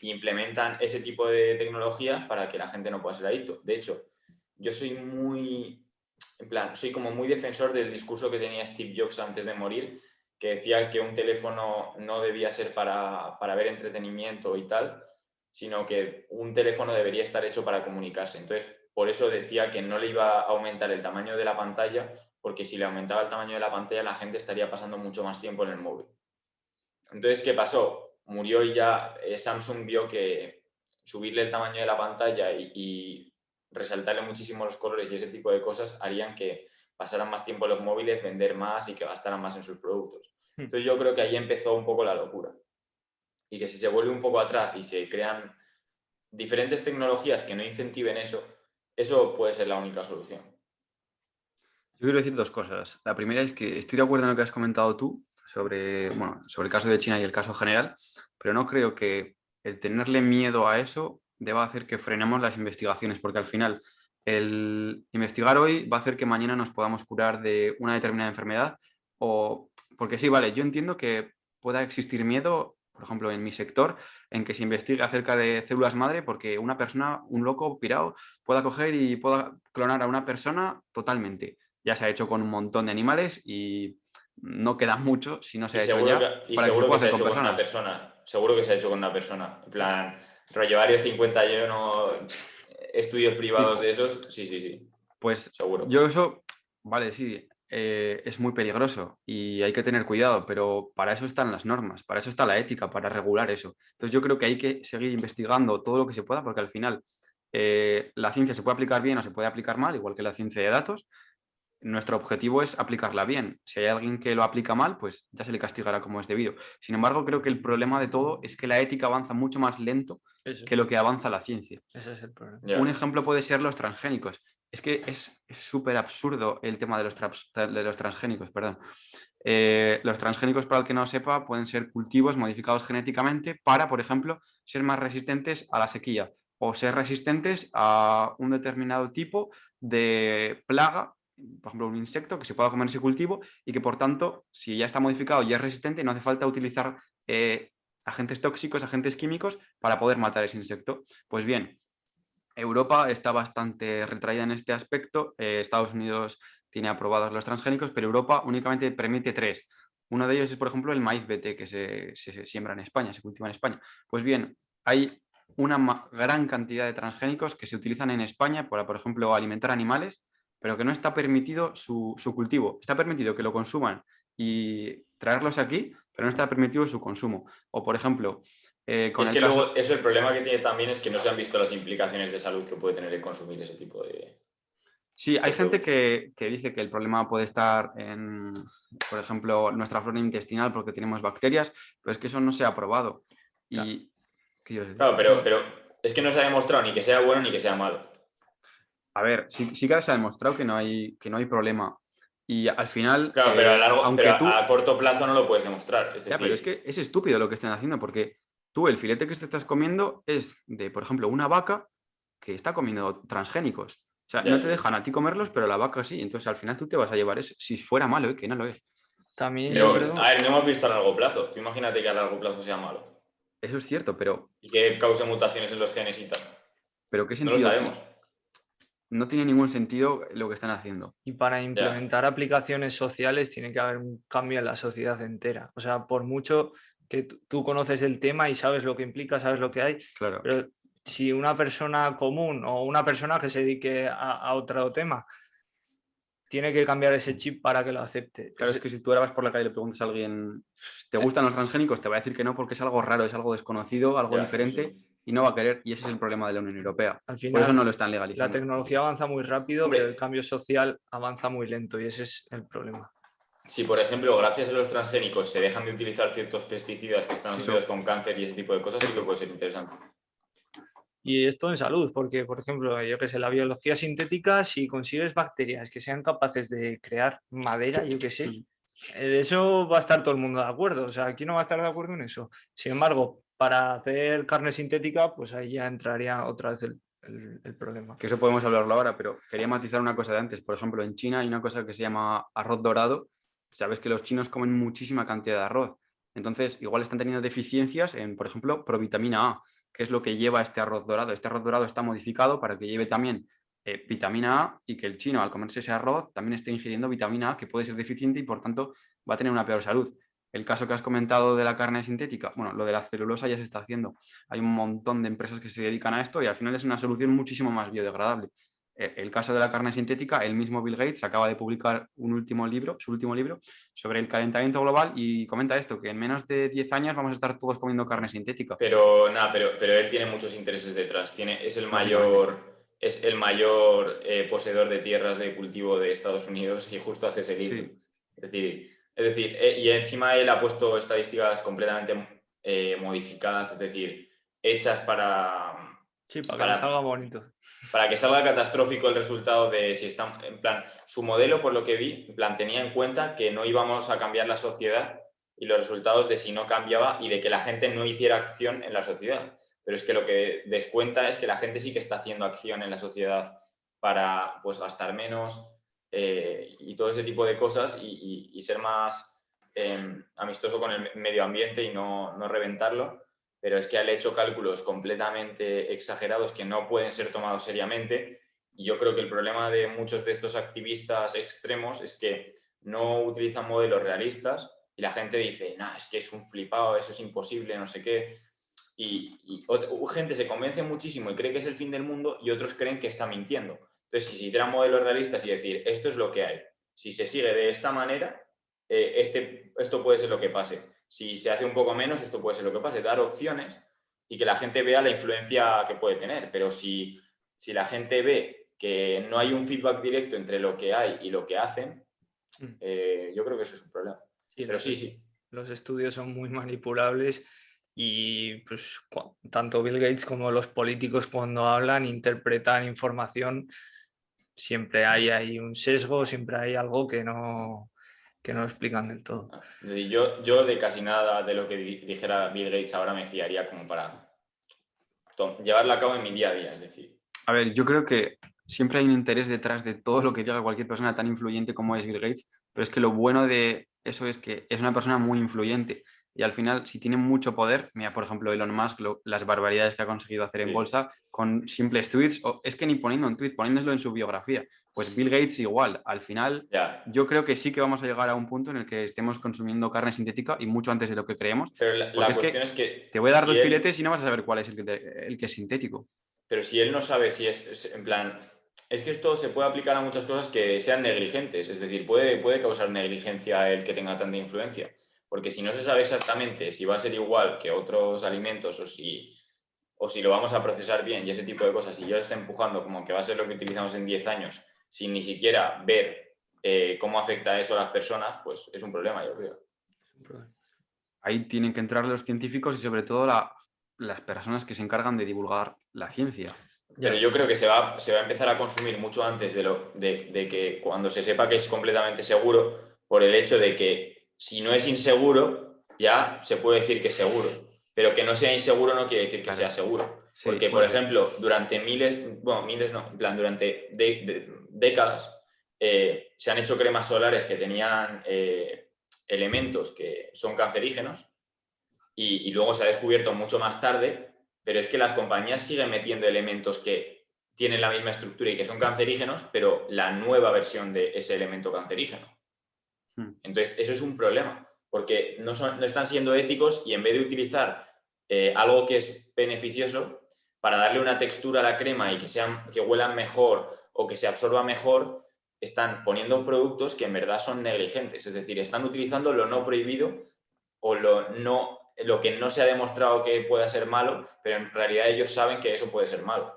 Y implementan ese tipo de tecnologías para que la gente no pueda ser adicto. De hecho, yo soy soy como muy defensor del discurso que tenía Steve Jobs antes de morir, que decía que un teléfono no debía ser para ver entretenimiento y tal, sino que un teléfono debería estar hecho para comunicarse. Entonces, por eso decía que no le iba a aumentar el tamaño de la pantalla, porque si le aumentaba el tamaño de la pantalla, la gente estaría pasando mucho más tiempo en el móvil. Entonces, ¿qué pasó? Murió y ya Samsung vio que subirle el tamaño de la pantalla y resaltarle muchísimo los colores y ese tipo de cosas harían que pasaran más tiempo en los móviles, vender más y que gastaran más en sus productos. mm, Entonces yo creo que ahí empezó un poco la locura. Y que si se vuelve un poco atrás y se crean diferentes tecnologías que no incentiven eso, eso puede ser la única solución. Yo quiero decir dos cosas. La primera es que estoy de acuerdo en lo que has comentado tú sobre el caso de China y el caso general, pero no creo que el tenerle miedo a eso deba hacer que frenemos las investigaciones, porque al final el investigar hoy va a hacer que mañana nos podamos curar de una determinada enfermedad o porque sí, vale, yo entiendo que pueda existir miedo, por ejemplo, en mi sector, en que se investigue acerca de células madre porque una persona, un loco pirado, pueda coger y pueda clonar a una persona totalmente. Ya se ha hecho con un montón de animales y no queda mucho, si no se Y ha hecho seguro ya, que, y para que se seguro pueda que se hacer ha con hecho con una personas. persona. Seguro que se ha hecho con una persona. En plan, rollo Área 51, estudios privados Fijo. de esos. Sí, sí, sí. Pues Seguro. yo eso, vale, sí, es muy peligroso y hay que tener cuidado, pero para eso están las normas, para eso está la ética, para regular eso. Entonces yo creo que hay que seguir investigando todo lo que se pueda, porque al final la ciencia se puede aplicar bien o se puede aplicar mal, igual que la ciencia de datos. Nuestro objetivo es aplicarla bien. Si hay alguien que lo aplica mal, pues ya se le castigará como es debido. Sin embargo, creo que el problema de todo es que la ética avanza mucho más lento Eso, que lo que avanza la ciencia. ese es el problema. Un Ya. ejemplo puede ser los transgénicos. Es que es súper absurdo el tema de los transgénicos, perdón. Los transgénicos, para el que no sepa, pueden ser cultivos modificados genéticamente para, por ejemplo, ser más resistentes a la sequía o ser resistentes a un determinado tipo de plaga, por ejemplo, un insecto que se pueda comer ese cultivo y que, por tanto, si ya está modificado y es resistente, no hace falta utilizar agentes tóxicos, agentes químicos para poder matar ese insecto. Pues bien, Europa está bastante retraída en este aspecto. Estados Unidos tiene aprobados los transgénicos, pero Europa únicamente permite 3. Uno de ellos es, por ejemplo, el maíz BT, que se siembra en España, se cultiva en España. Pues bien, hay una gran cantidad de transgénicos que se utilizan en España para, por ejemplo, alimentar animales, pero que no está permitido su cultivo. Está permitido que lo consuman y traerlos aquí, pero no está permitido su consumo. O, por ejemplo, con Es el que caso... luego eso el problema que tiene también es que no se han visto las implicaciones de salud que puede tener el consumir ese tipo Sí, hay de gente productos. que dice que el problema puede estar en, por ejemplo, nuestra flora intestinal porque tenemos bacterias, pero es que eso no se ha probado. Claro. Y, ¿qué ibas a decir? Claro, pero es que no se ha demostrado ni que sea bueno ni que sea malo. A ver, sí que se ha demostrado que no hay problema. Y al final, Claro, pero aunque tú... a corto plazo no lo puedes demostrar. Es Ya, pero es decir, que es estúpido lo que están haciendo porque tú el filete que te estás comiendo es de, por ejemplo, una vaca que está comiendo transgénicos. O sea, no ya, te dejan a ti comerlos, pero la vaca sí. Entonces, al final tú te vas a llevar eso. Si fuera malo, que no lo es. También yo pero a creo, ver, no hemos visto a largo plazo. Tú imagínate que a largo plazo sea malo Eso es cierto, y que cause mutaciones en los genes y tal. pero ¿qué No lo sentido sabemos. tiene? No tiene ningún sentido lo que están haciendo. y para Ya. implementar aplicaciones sociales tiene que haber un cambio en la sociedad entera. O sea, por mucho que tú conoces el tema y sabes lo que implica, sabes lo que hay, Claro. pero si una persona común o una persona que se dedique a otro tema tiene que cambiar ese chip para que lo acepte. Claro, es que si tú ahora vas por la calle y le preguntas a alguien, ¿te gustan los transgénicos? Te va a decir que no porque es algo raro, es algo desconocido, algo Ya, eso diferente sí. y no va a querer. Y ese es el problema de la Unión Europea. Al Por eso no final, lo están la legalizando. tecnología avanza muy rápido, pero el Hombre, cambio social avanza muy lento y ese es el problema. si por ejemplo, gracias a los transgénicos se dejan de utilizar ciertos pesticidas que están asociados Eso, con cáncer y ese tipo de cosas, sí que eso. puede ser interesante. Y esto en salud, porque, por ejemplo, yo que sé, la biología sintética, si consigues bacterias que sean capaces de crear madera, yo que sé, de eso va a estar todo el mundo de acuerdo. O sea, aquí no va a estar de acuerdo en eso. Sin embargo, para hacer carne sintética, pues ahí ya entraría otra vez el problema. Que eso podemos hablarlo ahora, pero quería matizar una cosa de antes. Por ejemplo, en China hay una cosa que se llama arroz dorado. Sabes que los chinos comen muchísima cantidad de arroz. Entonces, igual están teniendo deficiencias en, por ejemplo, provitamina A, que es lo que lleva este arroz dorado. Este arroz dorado está modificado para que lleve también vitamina A y que el chino, al comerse ese arroz, también esté ingiriendo vitamina A, que puede ser deficiente y, por tanto, va a tener una peor salud. El caso que has comentado de la carne sintética, bueno, lo de la celulosa ya se está haciendo. Hay un montón de empresas que se dedican a esto y al final es una solución muchísimo más biodegradable. El caso de la carne sintética, el mismo Bill Gates acaba de publicar su último libro sobre el calentamiento global y comenta esto, que en menos de 10 años vamos a estar todos comiendo carne sintética. Pero nada, pero él tiene muchos intereses detrás. Lógicamente. Es el mayor poseedor de tierras de cultivo de Estados Unidos y justo hace ese libro. Sí, Y encima él ha puesto estadísticas completamente modificadas, es decir, hechas Sí, para que me salga para, bonito. para que salga catastrófico el resultado de si están, en plan, su modelo, por lo que vi, en plan, tenía en cuenta que no íbamos a cambiar la sociedad y los resultados de si no cambiaba y de que la gente no hiciera acción en la sociedad. Pero es que lo que descuenta es que la gente sí que está haciendo acción en la sociedad para pues, gastar menos y todo ese tipo de cosas y ser más amistoso con el medio ambiente y no reventarlo. Pero es que han hecho cálculos completamente exagerados que no pueden ser tomados seriamente. Y yo creo que el problema de muchos de estos activistas extremos es que no utilizan modelos realistas y la gente dice, nah, es que es un flipado, eso es imposible, no sé qué. Gente se convence muchísimo y cree que es el fin del mundo y otros creen que está mintiendo. Entonces, si se hicieran modelos realistas y decir, esto es lo que hay, si se sigue de esta manera, esto puede ser lo que pase. Si se hace un poco menos, esto puede ser lo que pase. Dar opciones y que la gente vea la influencia que puede tener. Pero si la gente ve que no hay un feedback directo entre lo que hay y lo que hacen, yo creo que eso es un problema. Sí, pero sí. Los estudios son muy manipulables y pues tanto Bill Gates como los políticos cuando hablan, interpretan información, siempre hay ahí un sesgo, siempre hay algo que no explican del todo. Yo de casi nada de lo que dijera Bill Gates ahora me fiaría como para llevarlo a cabo en mi día a día, es decir. A ver, yo creo que siempre hay un interés detrás de todo lo que diga cualquier persona tan influyente como es Bill Gates, pero es que lo bueno de eso es que es una persona muy influyente y al final, si tiene mucho poder, mira, por ejemplo, Elon Musk, las barbaridades que ha conseguido hacer en bolsa con simples tweets, o es que ni poniendo un tweet, poniéndolo en su biografía, pues Bill Gates igual. Al final, yo creo que sí que vamos a llegar a un punto en el que estemos consumiendo carne sintética y mucho antes de lo que creemos. Pero la cuestión es que te voy a dar dos filetes y no vas a saber cuál es el que es sintético. Pero si él no sabe si es en plan... Es que esto se puede aplicar a muchas cosas que sean negligentes, es decir, puede causar negligencia el que tenga tanta influencia, porque si no se sabe exactamente si va a ser igual que otros alimentos o si lo vamos a procesar bien y ese tipo de cosas, y yo le está empujando como que va a ser lo que utilizamos en 10 años, sin ni siquiera ver cómo afecta eso a las personas, pues es un problema, yo creo. Ahí tienen que entrar los científicos y sobre todo las personas que se encargan de divulgar la ciencia. Pero yo creo que se va a empezar a consumir mucho antes de que cuando se sepa que es completamente seguro, por el hecho de que si no es inseguro, ya se puede decir que es seguro. Pero que no sea inseguro no quiere decir que sea seguro. Sí, porque, por ejemplo, durante durante décadas se han hecho cremas solares que tenían elementos que son cancerígenos y luego se ha descubierto mucho más tarde. Pero es que las compañías siguen metiendo elementos que tienen la misma estructura y que son cancerígenos, pero la nueva versión de ese elemento cancerígeno. Entonces, eso es un problema, porque no están siendo éticos y en vez de utilizar algo que es beneficioso para darle una textura a la crema y que huelan mejor o que se absorba mejor, están poniendo productos que en verdad son negligentes. Es decir, están utilizando lo no prohibido o lo que no se ha demostrado que pueda ser malo, pero en realidad ellos saben que eso puede ser malo.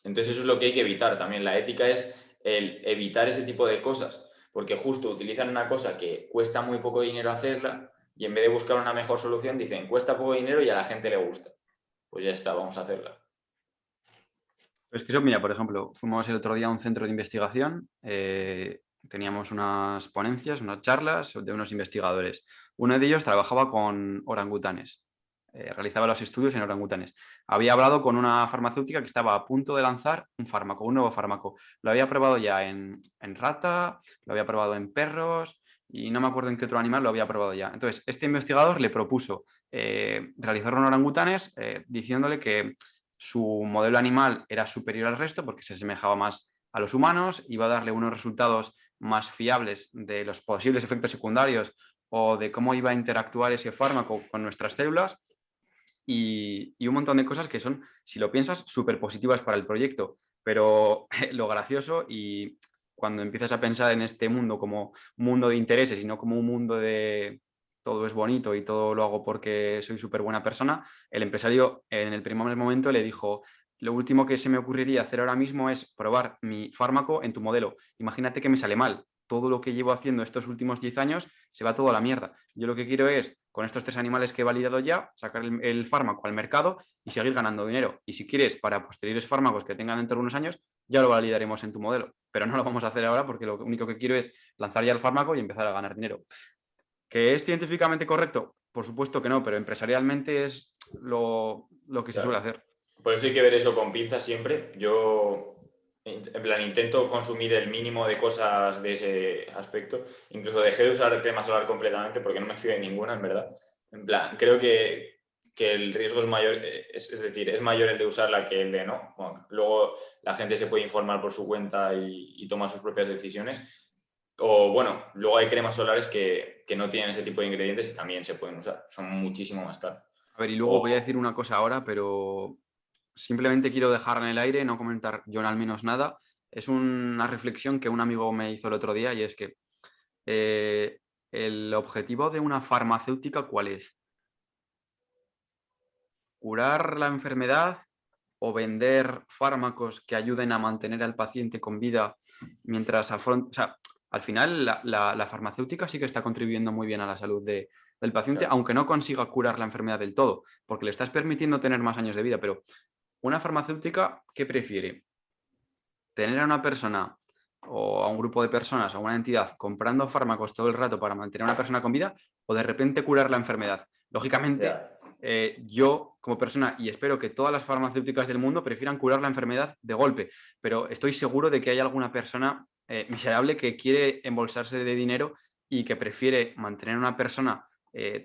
Entonces eso es lo que hay que evitar también. La ética es el evitar ese tipo de cosas, porque justo utilizan una cosa que cuesta muy poco dinero hacerla y en vez de buscar una mejor solución dicen cuesta poco dinero y a la gente le gusta. Pues ya está, vamos a hacerla. Pues que eso, mira, por ejemplo, fuimos el otro día a un centro de investigación, teníamos unas ponencias, unas charlas de unos investigadores. Uno de ellos trabajaba con orangutanes, realizaba los estudios en orangutanes. Había hablado con una farmacéutica que estaba a punto de lanzar un fármaco, un nuevo fármaco. Lo había probado ya en rata, lo había probado en perros y no me acuerdo en qué otro animal lo había probado ya. Entonces, este investigador le propuso realizarlo en orangutanes diciéndole que su modelo animal era superior al resto porque se asemejaba más a los humanos, iba a darle unos resultados más fiables de los posibles efectos secundarios o de cómo iba a interactuar ese fármaco con nuestras células y un montón de cosas que son, si lo piensas, súper positivas para el proyecto. Pero lo gracioso y cuando empiezas a pensar en este mundo como un mundo de intereses y no como un mundo de todo es bonito y todo lo hago porque soy súper buena persona, el empresario en el primer momento le dijo, lo último que se me ocurriría hacer ahora mismo es probar mi fármaco en tu modelo. Imagínate que me sale mal. Todo lo que llevo haciendo estos últimos 10 años se va todo a la mierda. Yo lo que quiero es, con estos 3 animales que he validado ya, sacar el fármaco al mercado y seguir ganando dinero. Y si quieres, para posteriores fármacos que tengan dentro de unos años, ya lo validaremos en tu modelo. Pero no lo vamos a hacer ahora porque lo único que quiero es lanzar ya el fármaco y empezar a ganar dinero. ¿Que es científicamente correcto? Por supuesto que no, pero empresarialmente es lo que se suele hacer. Por eso hay que ver eso con pinzas siempre. Yo, en plan, intento consumir el mínimo de cosas de ese aspecto. Incluso dejé de usar crema solar completamente porque no me fío de ninguna, en verdad. En plan, creo que el riesgo es mayor, es decir, es mayor el de usarla que el de no. Bueno, luego la gente se puede informar por su cuenta y tomar sus propias decisiones. O bueno, luego hay cremas solares que no tienen ese tipo de ingredientes y también se pueden usar. Son muchísimo más caros. A ver, y luego voy a decir una cosa ahora, pero simplemente quiero dejarla en el aire, no comentar yo al menos nada. es una reflexión que un amigo me hizo el otro día y es que el objetivo de una farmacéutica, ¿cuál es? ¿Curar la enfermedad o vender fármacos que ayuden a mantener al paciente con vida mientras afronta? O sea, al final la farmacéutica sí que está contribuyendo muy bien a la salud del paciente, Claro. aunque no consiga curar la enfermedad del todo, porque le estás permitiendo tener más años de vida. Pero una farmacéutica, ¿qué prefiere? ¿Tener a una persona o a un grupo de personas o a una entidad comprando fármacos todo el rato para mantener a una persona con vida o de repente curar la enfermedad? Lógicamente, Ya. yo como persona, y espero que todas las farmacéuticas del mundo prefieran curar la enfermedad de golpe, pero estoy seguro de que hay alguna persona miserable que quiere embolsarse de dinero y que prefiere mantener a una persona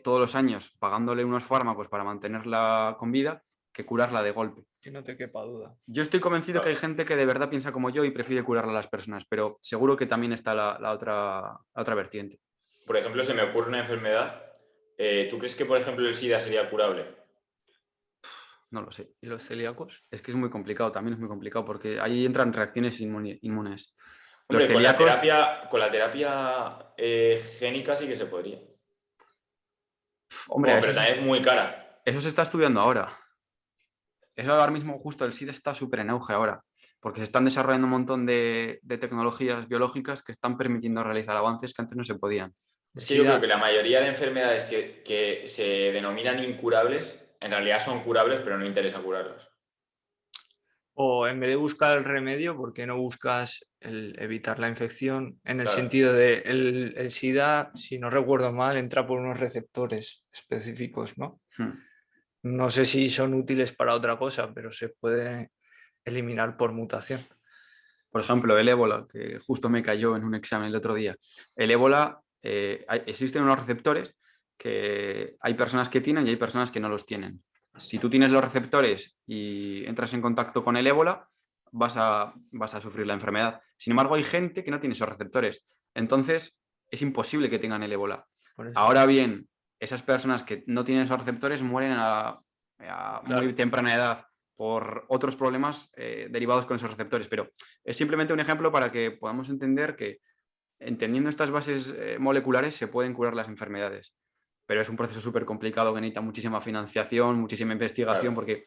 todos los años pagándole unos fármacos para mantenerla con vida que curarla de golpe. Que no te quepa duda. Yo estoy convencido que hay gente que de verdad piensa como yo y prefiere curarle a las personas, pero seguro que también está la otra vertiente. Por ejemplo, se me ocurre una enfermedad. ¿Tú crees que, por ejemplo, el SIDA sería curable? No lo sé. ¿Y los celíacos? Es que es muy complicado, también es muy complicado porque ahí entran reacciones inmunes. Los Hombre, celíacos, con la terapia génica sí que se podría. hombre, Bueno, pero también es muy cara. eso se está estudiando ahora. Eso ahora mismo, justo el SIDA está súper en auge ahora, porque se están desarrollando un montón de tecnologías biológicas que están permitiendo realizar avances que antes no se podían. El Es que yo creo que SIDA, la mayoría de enfermedades que se denominan incurables, en realidad son curables, pero no interesa curarlas. o en vez de buscar el remedio, ¿por qué no buscas el evitar la infección? En el Claro. sentido de el SIDA, si no recuerdo mal, entra por unos receptores específicos, ¿no? Hmm. No sé si son útiles para otra cosa, pero se puede eliminar por mutación. Por ejemplo, el ébola, que justo me cayó en un examen el otro día. El ébola, existen unos receptores que hay personas que tienen y hay personas que no los tienen. Si tú tienes los receptores y entras en contacto con el ébola, vas a sufrir la enfermedad. Sin embargo, hay gente que no tiene esos receptores. Entonces, es imposible que tengan el ébola. Por eso. Ahora bien, esas personas que no tienen esos receptores mueren a muy Claro. temprana edad por otros problemas derivados con esos receptores. Pero es simplemente un ejemplo para que podamos entender que entendiendo estas bases moleculares se pueden curar las enfermedades. Pero es un proceso súper complicado que necesita muchísima financiación, muchísima investigación, Claro. porque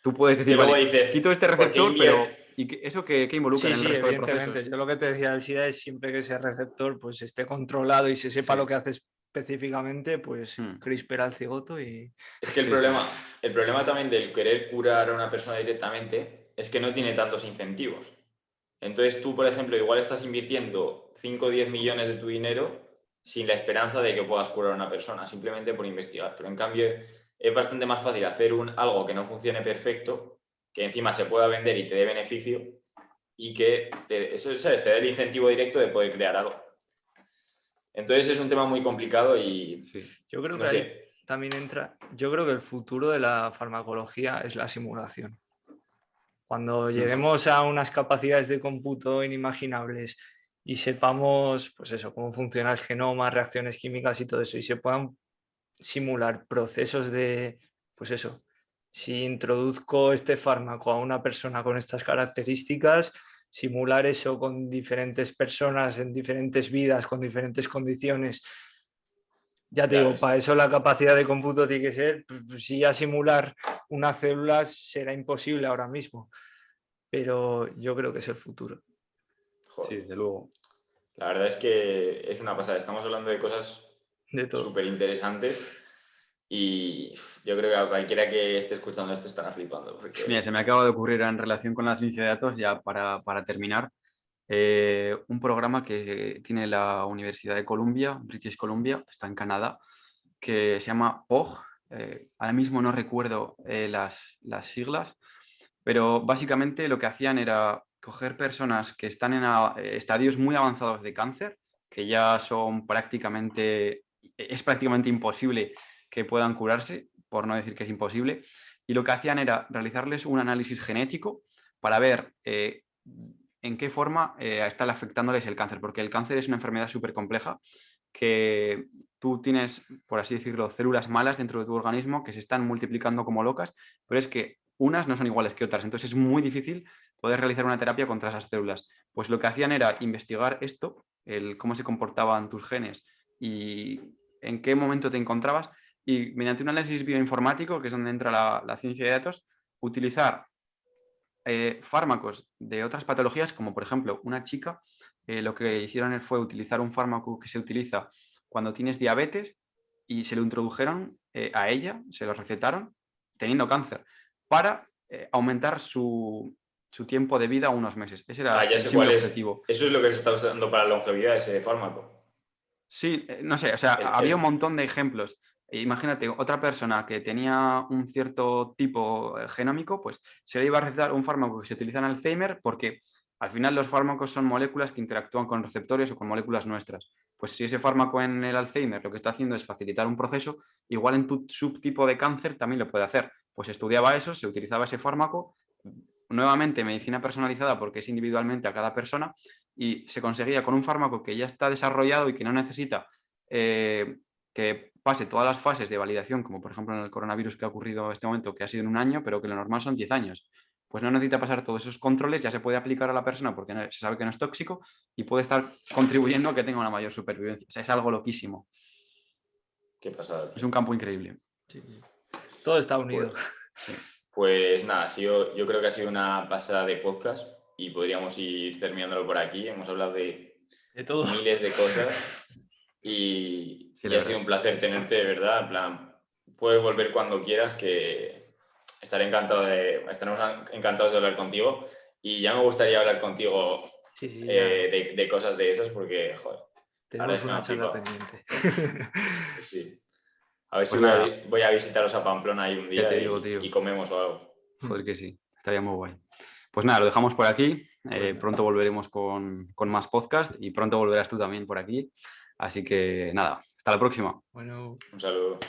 tú puedes Es que decir, luego vale, dices, quito este ¿por qué receptor, pero invierte? ¿y eso qué involucra Sí, en el sí, resto de evidentemente. procesos? Yo lo que te decía del SIDA es siempre que ese receptor pues esté controlado y se sepa Sí. lo que hace específicamente, pues Hmm. CRISPR al cigoto y Es que Sí, sí. el problema también del querer curar a una persona directamente es que no tiene tantos incentivos. Entonces tú, por ejemplo, igual estás invirtiendo 5 o 10 millones de tu dinero sin la esperanza de que puedas curar a una persona, simplemente por investigar. Pero en cambio es bastante más fácil hacer algo que no funcione perfecto, que encima se pueda vender y te dé beneficio y que ¿sabes? Te dé el incentivo directo de poder crear algo. Entonces es un tema muy complicado y Sí. yo creo no que ahí sé. también entra, yo creo que el futuro de la farmacología es la simulación. Cuando Hmm. lleguemos a unas capacidades de cómputo inimaginables y sepamos, pues eso, cómo funciona el genoma, reacciones químicas y todo eso, y se puedan simular procesos de, pues eso, si introduzco este fármaco a una persona con estas características, simular eso con diferentes personas en diferentes vidas, con diferentes condiciones. Ya te Ya digo, ves. para eso la capacidad de cómputo tiene que ser, pues, si ya simular una célula será imposible ahora mismo, pero yo creo que es el futuro. Sí, Joder. desde luego. La verdad es que es una pasada. Estamos hablando de cosas De todo. súper interesantes y yo creo que a cualquiera que esté escuchando esto estará flipando. Mira, Porque, se me acaba de ocurrir en relación con la ciencia de datos, ya para terminar, un programa que tiene la Universidad de Columbia, British Columbia, que está en Canadá, que se llama POG. Ahora mismo no recuerdo las siglas, pero básicamente lo que hacían era coger personas que están en estadios muy avanzados de cáncer, que ya es prácticamente imposible que puedan curarse, por no decir que es imposible, y lo que hacían era realizarles un análisis genético para ver en qué forma está afectándoles el cáncer, porque el cáncer es una enfermedad súper compleja que tú tienes, por así decirlo, células malas dentro de tu organismo que se están multiplicando como locas, pero es que unas no son iguales que otras, entonces es muy difícil poder realizar una terapia contra esas células. Pues lo que hacían era investigar esto, cómo se comportaban tus genes y en qué momento te encontrabas, y mediante un análisis bioinformático, que es donde entra la ciencia de datos, utilizar fármacos de otras patologías, como por ejemplo una chica, lo que hicieron fue utilizar un fármaco que se utiliza cuando tienes diabetes y se lo introdujeron a ella, se lo recetaron teniendo cáncer, para aumentar su tiempo de vida unos meses. Ese era Ya el sé simple cuál es. objetivo. Eso es lo que se está usando para la longevidad, ese fármaco. Sí, no sé, o sea, había un montón de ejemplos. Imagínate, otra persona que tenía un cierto tipo genómico, pues se le iba a recetar un fármaco que se utiliza en Alzheimer, porque al final los fármacos son moléculas que interactúan con receptores o con moléculas nuestras. Pues si ese fármaco en el Alzheimer lo que está haciendo es facilitar un proceso, igual en tu subtipo de cáncer también lo puede hacer. Pues estudiaba eso, se utilizaba ese fármaco, nuevamente medicina personalizada porque es individualmente a cada persona, y se conseguía con un fármaco que ya está desarrollado y que no necesita que pase todas las fases de validación, como por ejemplo en el coronavirus que ha ocurrido en este momento, que ha sido en un año, pero que lo normal son 10 años. Pues no necesita pasar todos esos controles, ya se puede aplicar a la persona porque se sabe que no es tóxico y puede estar contribuyendo a que tenga una mayor supervivencia. O sea, es algo loquísimo. Qué pasada. Es un campo increíble. Sí. Todo está unido. Pues nada, yo creo que ha sido una pasada de podcast y podríamos ir terminándolo por aquí. Hemos hablado de todo. miles de cosas y ha sido un placer tenerte, de verdad. En plan, puedes volver cuando quieras, que estaremos encantados de hablar contigo, y ya me gustaría hablar contigo de cosas de esas porque, joder, tenemos una charla pendiente. Sí. A ver Pues si voy a visitaros a Pamplona ahí un día y comemos o algo. Joder que sí, estaría muy guay. Pues nada, lo dejamos por aquí. Pronto volveremos con más podcast y pronto volverás tú también por aquí. Así que nada, hasta la próxima. Bueno. Un saludo.